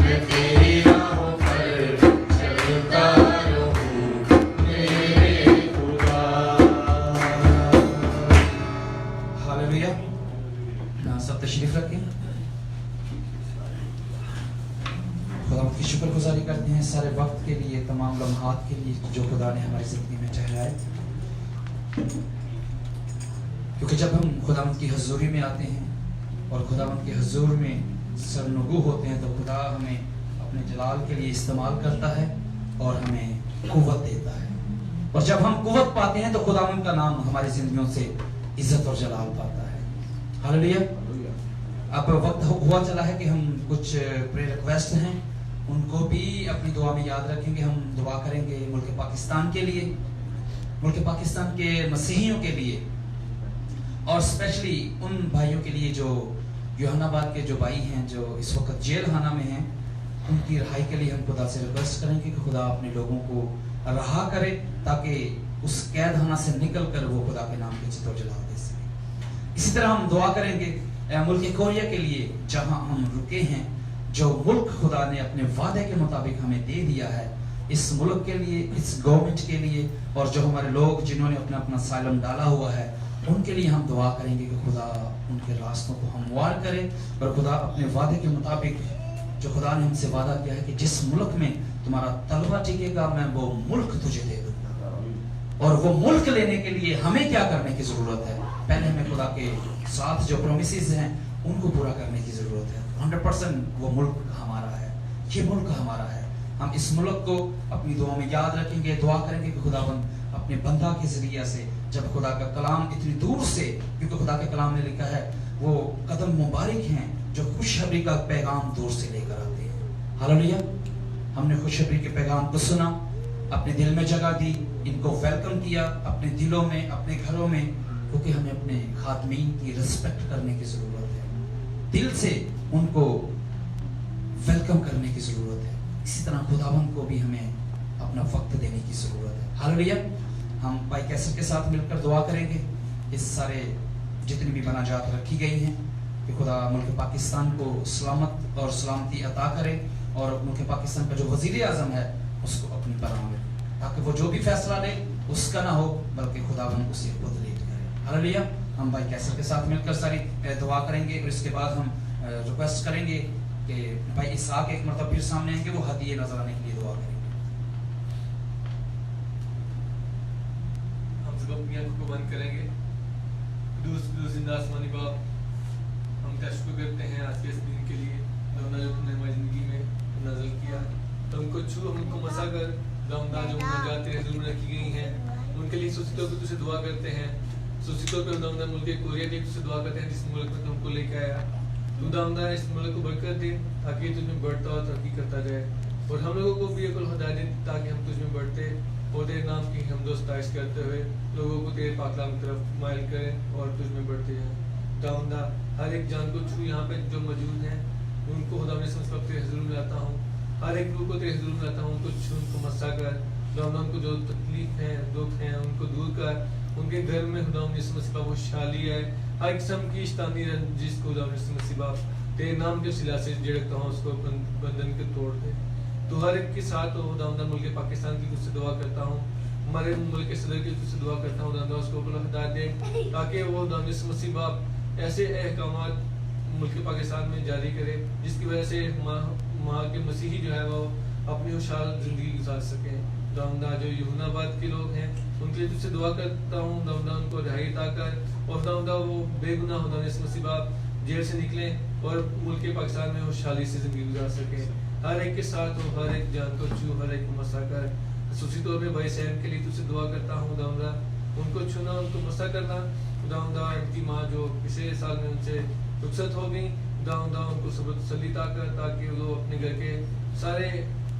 मैं तेरी राहों पर चलता रहूं मेरे खुदा। हालेलुया। सब तशरीफ रखें। खुदा की शुक्रगुजारी करते हैं सारे वक्त के लिए, तमाम लम्हात के लिए जो खुदा ने हमारी जिंदगी में ठहराए, क्योंकि जब हम खुदावंद की हजूरी में आते हैं और खुदावंद की हजूर में सरनुगू होते हैं तो खुदा हमें अपने जलाल के लिए इस्तेमाल करता है और हमें कुव्वत देता है, और जब हम कुव्वत पाते हैं तो खुदावंद का नाम हमारी जिंदगियों से इज्जत और जलाल पाता है। हालेलुया। अब वक्त हुआ चला है कि हम कुछ प्रेयर रिक्वेस्ट हैं उनको भी अपनी दुआ में याद रखेंगे। हम दुआ करेंगे मुल्क पाकिस्तान के लिए, मुल्क पाकिस्तान के मसीहियों के लिए, और स्पेशली उन भाइयों के लिए जो यूहन्नाबाद के जो भाई हैं जो इस वक्त जेल खाना में हैं, उनकी रहाई के लिए हम खुदा से रिक्वेस्ट करेंगे कि खुदा अपने लोगों को रहा करे ताकि उस कैद खाना से निकल कर वो खुदा के नाम की इज्जत और जलाल दे सके। इसी तरह हम दुआ करेंगे मुल्क कोरिया के लिए जहां हम रुके हैं, जो मुल्क खुदा ने अपने वादे के मुताबिक हमें दे दिया है, इस मुल्क के लिए, इस गवर्नमेंट के लिए, और जो हमारे लोग जिन्होंने अपना अपना साइलम डाला हुआ है उनके लिए हम दुआ करेंगे कि खुदा उनके रास्तों को हमवार करे, और खुदा अपने वादे के मुताबिक जो खुदा ने हमसे वादा किया है कि जिस मुल्क में तुम्हारा तलवा टिकेगा मैं वो मुल्क तुझे दे दूंगा। और वो मुल्क लेने के लिए हमें क्या करने की जरूरत है? पहले हमें खुदा के साथ जो प्रोमिसेस हैं उनको पूरा करने की जरूरत है। 100% वो मुल्क हमारा है, ये मुल्क हमारा है। हम इस मुल्क को अपनी दुआ में याद रखेंगे, दुआ करेंगे कि खुदावंद अपने बंदा के जरिए से, जब खुदा का कलाम इतनी दूर से, क्योंकि खुदा के कलाम ने लिखा है वो कदम मुबारक हैं जो खुशखबरी का पैगाम दूर से लेकर आते हैं। हालेलुया। हमने खुशखबरी के पैगाम को सुना, अपने दिल में जगह दी, इनको वेलकम किया अपने दिलों में, अपने घरों में, क्योंकि हमें अपने खातमीन की रिस्पेक्ट करने की जरूरत है, दिल से उनको वेलकम करने की जरूरत है। इसी तरह खुदावंद को भी हमें अपना वक्त देने की जरूरत है। हालेलुया। हम भाई कैसर के साथ मिलकर दुआ करेंगे इस सारे जितनी भी मनाजात रखी गई हैं कि खुदा मुल्क पाकिस्तान को सलामत और सलामती अता करे, और मुल्क पाकिस्तान का जो वजीर आजम है उसको अपनी पनाह में, ताकि वो जो भी फैसला ले उसका ना हो बल्कि खुदावंद उसे खुद लीड करे। हालेलुया। हम भाई कैसर के साथ मिलकर सारी दुआ करेंगे, और इसके बाद हम रिक्वेस्ट करेंगे कि भाई इसहाक एक मरतबा फिर सामने आएंगे, वो हदिये नजराने के लिए दुआ करेंगे। हम सब अपनी आंखों को बंद करेंगे। जिंदा आसमानी बाप, हम तेरा शुक्र करते हैं आज के इस दिन के लिए जो तुमने हमारी जिंदगी में नजर किया। तो हमको छू, हमको मसा कर दमदार जो मुनाजात तेरे हुजूर में रखी गई हैं उनके लिए सूची तौर पर तुझसे दुआ करते हैं। सूची तौर पर दमदार मुल्क कोरिया के तुझसे दुआ करते हैं जिस मुल्क में तुमको लेके आया। तू दमदार इस मुल्क को बरकत दे ताकि तुझमें बढ़ता और तरक्की करता जाए, और हम लोगों को भी अकल खुदा दे ताकि हम तुझमें बढ़ते और तेरे नाम की हमदोस्ताइश करते हुए लोगों को तेरे पाकलाम की तरफ माइल करें और तुझमें बढ़ते जाएं। खुदा हर एक जान को छू, यहाँ पे जो मौजूद हैं उनको खुदा मैं समझ कर तेरे हुजूर में लाता हूँ। हर एक रूह को तेरे हुजूर में लाता हूँ, उनको छू, उनको मस्सा कर। खुदा उनको जो तकलीफ है, दुख है, उनको दूर कर। उनके घर में खुदा यीशु मसीह वो खुशहाली है, हर किस्म की शैतानी रंजिश को खुदा यीशु मसीह तेरे नाम के सिला से जिड़कता हूँ, उसको बंधन के तोड़ दे। तो हर एक के साथ हो खुदा मुल्क पाकिस्तान की तुझसे दुआ करता हूँ, हमारे मुल्क के सदर की तुझसे दुआ करता हूँ खुदा उसको हिदायत दे ताकि वो खुदा यीशु मसीह बाप ऐसे अहकामात मुल्क पाकिस्तान में जारी करे जिसकी वजह से वहाँ के मसीही जो है वो अपनी खुशहाल जिंदगी गुजार सके। खुदा जो यूहन्नाबाद के लोग हैं उनके लिए तुझसे दुआ करता हूँ खुदा उनको रिहाई अता कर, और खुदा वो बेगुनाह खुदा यीशु मसीह बाप जेल से निकले اور ملک پاکستان میں خوشحالی سے زندگی گزار سکیں. ہر ایک کے ساتھ ہو, ہر ایک جان کو چھو, ہر ایک کو مسا کر. خصوصی طور پہ بھائی سین کے لیے تجھ سے دعا کرتا ہوں خداوندہ, ان کو چھونا, ان کو مسا کرنا خداوندہ. ان کی ماں جو پچھلے سال میں ان سے رخصت ہو گئی خداوندہ, ان کو صبر تسلی عطا کر تاکہ وہ اپنے گھر کے سارے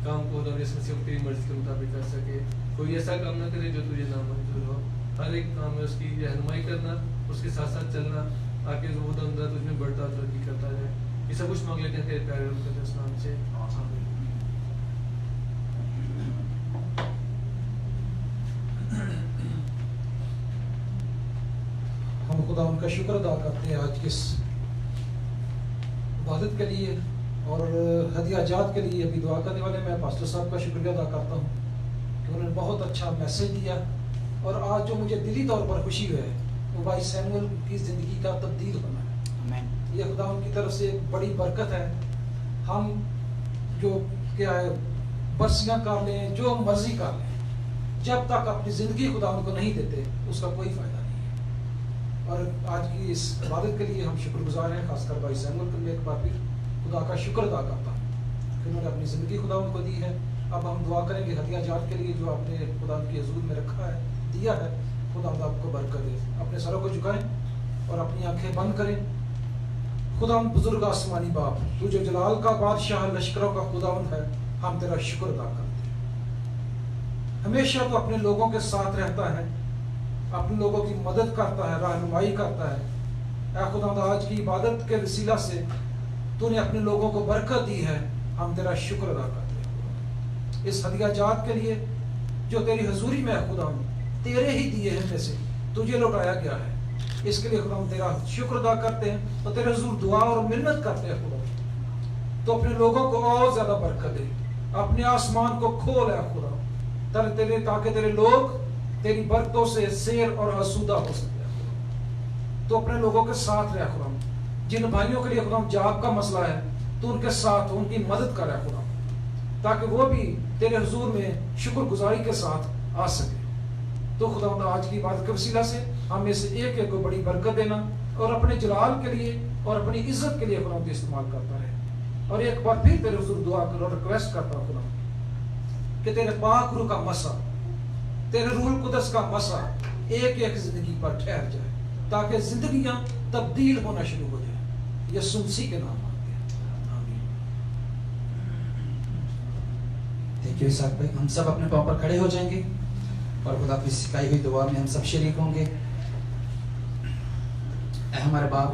کام کو خداوند یسوع مسیح تیری مرضی کے مطابق کر سکے. کوئی ایسا کام نہ کرے جو تجھے نامنظور ہو. ہر ایک کام میں اس کی رہنمائی کرنا, اس کے ساتھ ساتھ چلنا تاکہ وہ خداوندہ تجھ میں بڑھتا ترقی کرتا جائے. یہ سب کچھ مانگ لیتے ہیں تیرے پیارے مقدس نام سے. ہم خدا ان کا شکر ادا کرتے ہیں آج کی اس عبادت کے لیے اور ہدیہ جات کے لیے. ابھی دعا کرنے والے میں پاسٹر صاحب کا شکریہ ادا کرتا ہوں کہ انہوں نے بہت اچھا میسج دیا, اور آج جو مجھے دلی طور پر خوشی ہے وہ بھائی سیمول کی زندگی کا تبدیل ہونا ہے. یہ خدا ان کی طرف سے ایک بڑی برکت ہے. ہم جو کیا ہے برسیاں کر لیں, جو مرضی کر لیں, جب تک اپنی زندگی خدا ان کو نہیں دیتے اس کا کوئی فائدہ نہیں ہے. اور آج کی اس عبادت کے لیے ہم شکر گزار ہیں, خاص کر بھائی سیمول کے لیے ایک بار پھر خدا کا شکر ادا کرتا ہوں کہ انہوں نے اپنی زندگی خدا ان کو دی ہے. اب ہم دعا کریں گے ہدیہ جات کے لیے جو آپ نے خدا ان کی حضور میں رکھا ہے, دیا ہے. خدا آپ کو برکت دے. اپنے سروں کو جھکائیں اور اپنی آنکھیں بند کریں. خدا بزرگ آسمانی باپ, تو جو جلال کا بادشاہ لشکروں کا خداوند ہے, ہم تیرا شکر ادا کرتے ہیں. ہمیشہ تو اپنے لوگوں کے ساتھ رہتا ہے, اپنے لوگوں کی مدد کرتا ہے, رہنمائی کرتا ہے. اے خداوند آج کی عبادت کے وسیلہ سے تو نے اپنے لوگوں کو برکت دی ہے, ہم تیرا شکر ادا کرتے ہیں. اس ہدیہ جات کے لیے جو تیری حضوری میں ہے خداوند, تیرے ہی دیے ہیں میں سے تجھے لوٹایا گیا ہے, اس کے لیے خدا ہم تیرا شکر ادا کرتے ہیں اور تیرے حضور دعا اور منت کرتے ہیں. خدا تو اپنے لوگوں کو اور زیادہ برکت دے, اپنے آسمان کو کھول ہے خدا تاکہ تیرے لوگ تیری برکتوں سے سیر اور آسودہ ہو سکے. تو اپنے لوگوں کے ساتھ رہ خدا, جن بھائیوں کے لیے خدا جاب کا مسئلہ ہے تو ان کے ساتھ ان کی مدد کر رہا خدا, تاکہ وہ بھی تیرے حضور میں شکر گزاری کے ساتھ آ سکے. تو خدا آج کی بات کے وسیلہ سے ہم میں سے ایک ایک کو بڑی برکت دینا اور اپنے جلال کے لیے اور اپنی عزت کے لیے خدا کو استعمال کرتا رہے. اور ایک بار پھر تیرے حضور دعا کر اور ریکویسٹ کرتا ہوں خدا کہ تیرے پاک روح کا مسا, تیرے روح القدس کا مسا ایک ایک زندگی پر ٹھہر جائے تاکہ زندگیاں تبدیل ہونا شروع ہو جائیں. یسوع مسیح کے نام مانگتے ہیں, آمین. تھینک یو اسحاق بھائی. ہم سب اپنے پاؤں پر کھڑے ہو جائیں گے اور خدا کی سکھائی ہوئی دعا میں ہم سب شریک ہوں گے. اے ہمارے باپ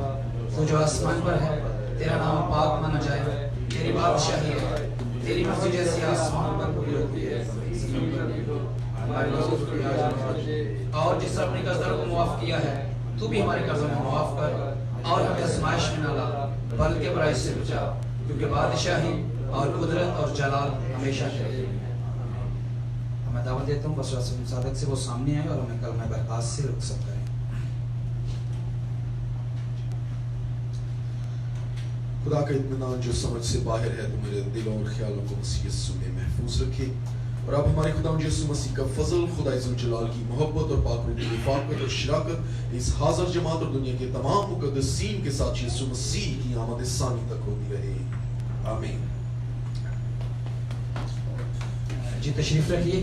تو جو آسمان پر ہے, تیرا نام پاک مانا جائے, تیری بادشاہی ہے, تیری مرضی جیسی آسمان پر پوری ہوتی ہے زمین پر بھی ہو. ہمارے قرضوں کو یاد رکھ, اور جس طرح اپنے قرضوں کو معاف کیا ہے تو بھی ہمارے قرضوں کو معاف کر, اور ہمیں آزمائش میں نہ لا بلکہ برائی سے بچا, کیونکہ بادشاہی اور قدرت اور جلال ہمیشہ تیرے. میں دعوت دیتا ہوں بس رسول صادق سے وہ سامنے آئے اور ہمیں کلمہ برخاست سے رخصت کریں. خدا کا اطمینان جو سمجھ سے باہر ہے تو میرے دلوں اور خیالوں کو مسیح یسوع میں محفوظ رکھے. اور اب ہمارے خدا یسوع مسیح کا فضل, خدا ذوالجلال کی محبت اور پاک روح کی رفاقت اور شراکت اس حاضر جماعت اور دنیا کے تمام مقدسین کے ساتھ یسوع مسیح کی آمد ثانی تک ہوتی رہے. آمین. جی تشریف رکھیے.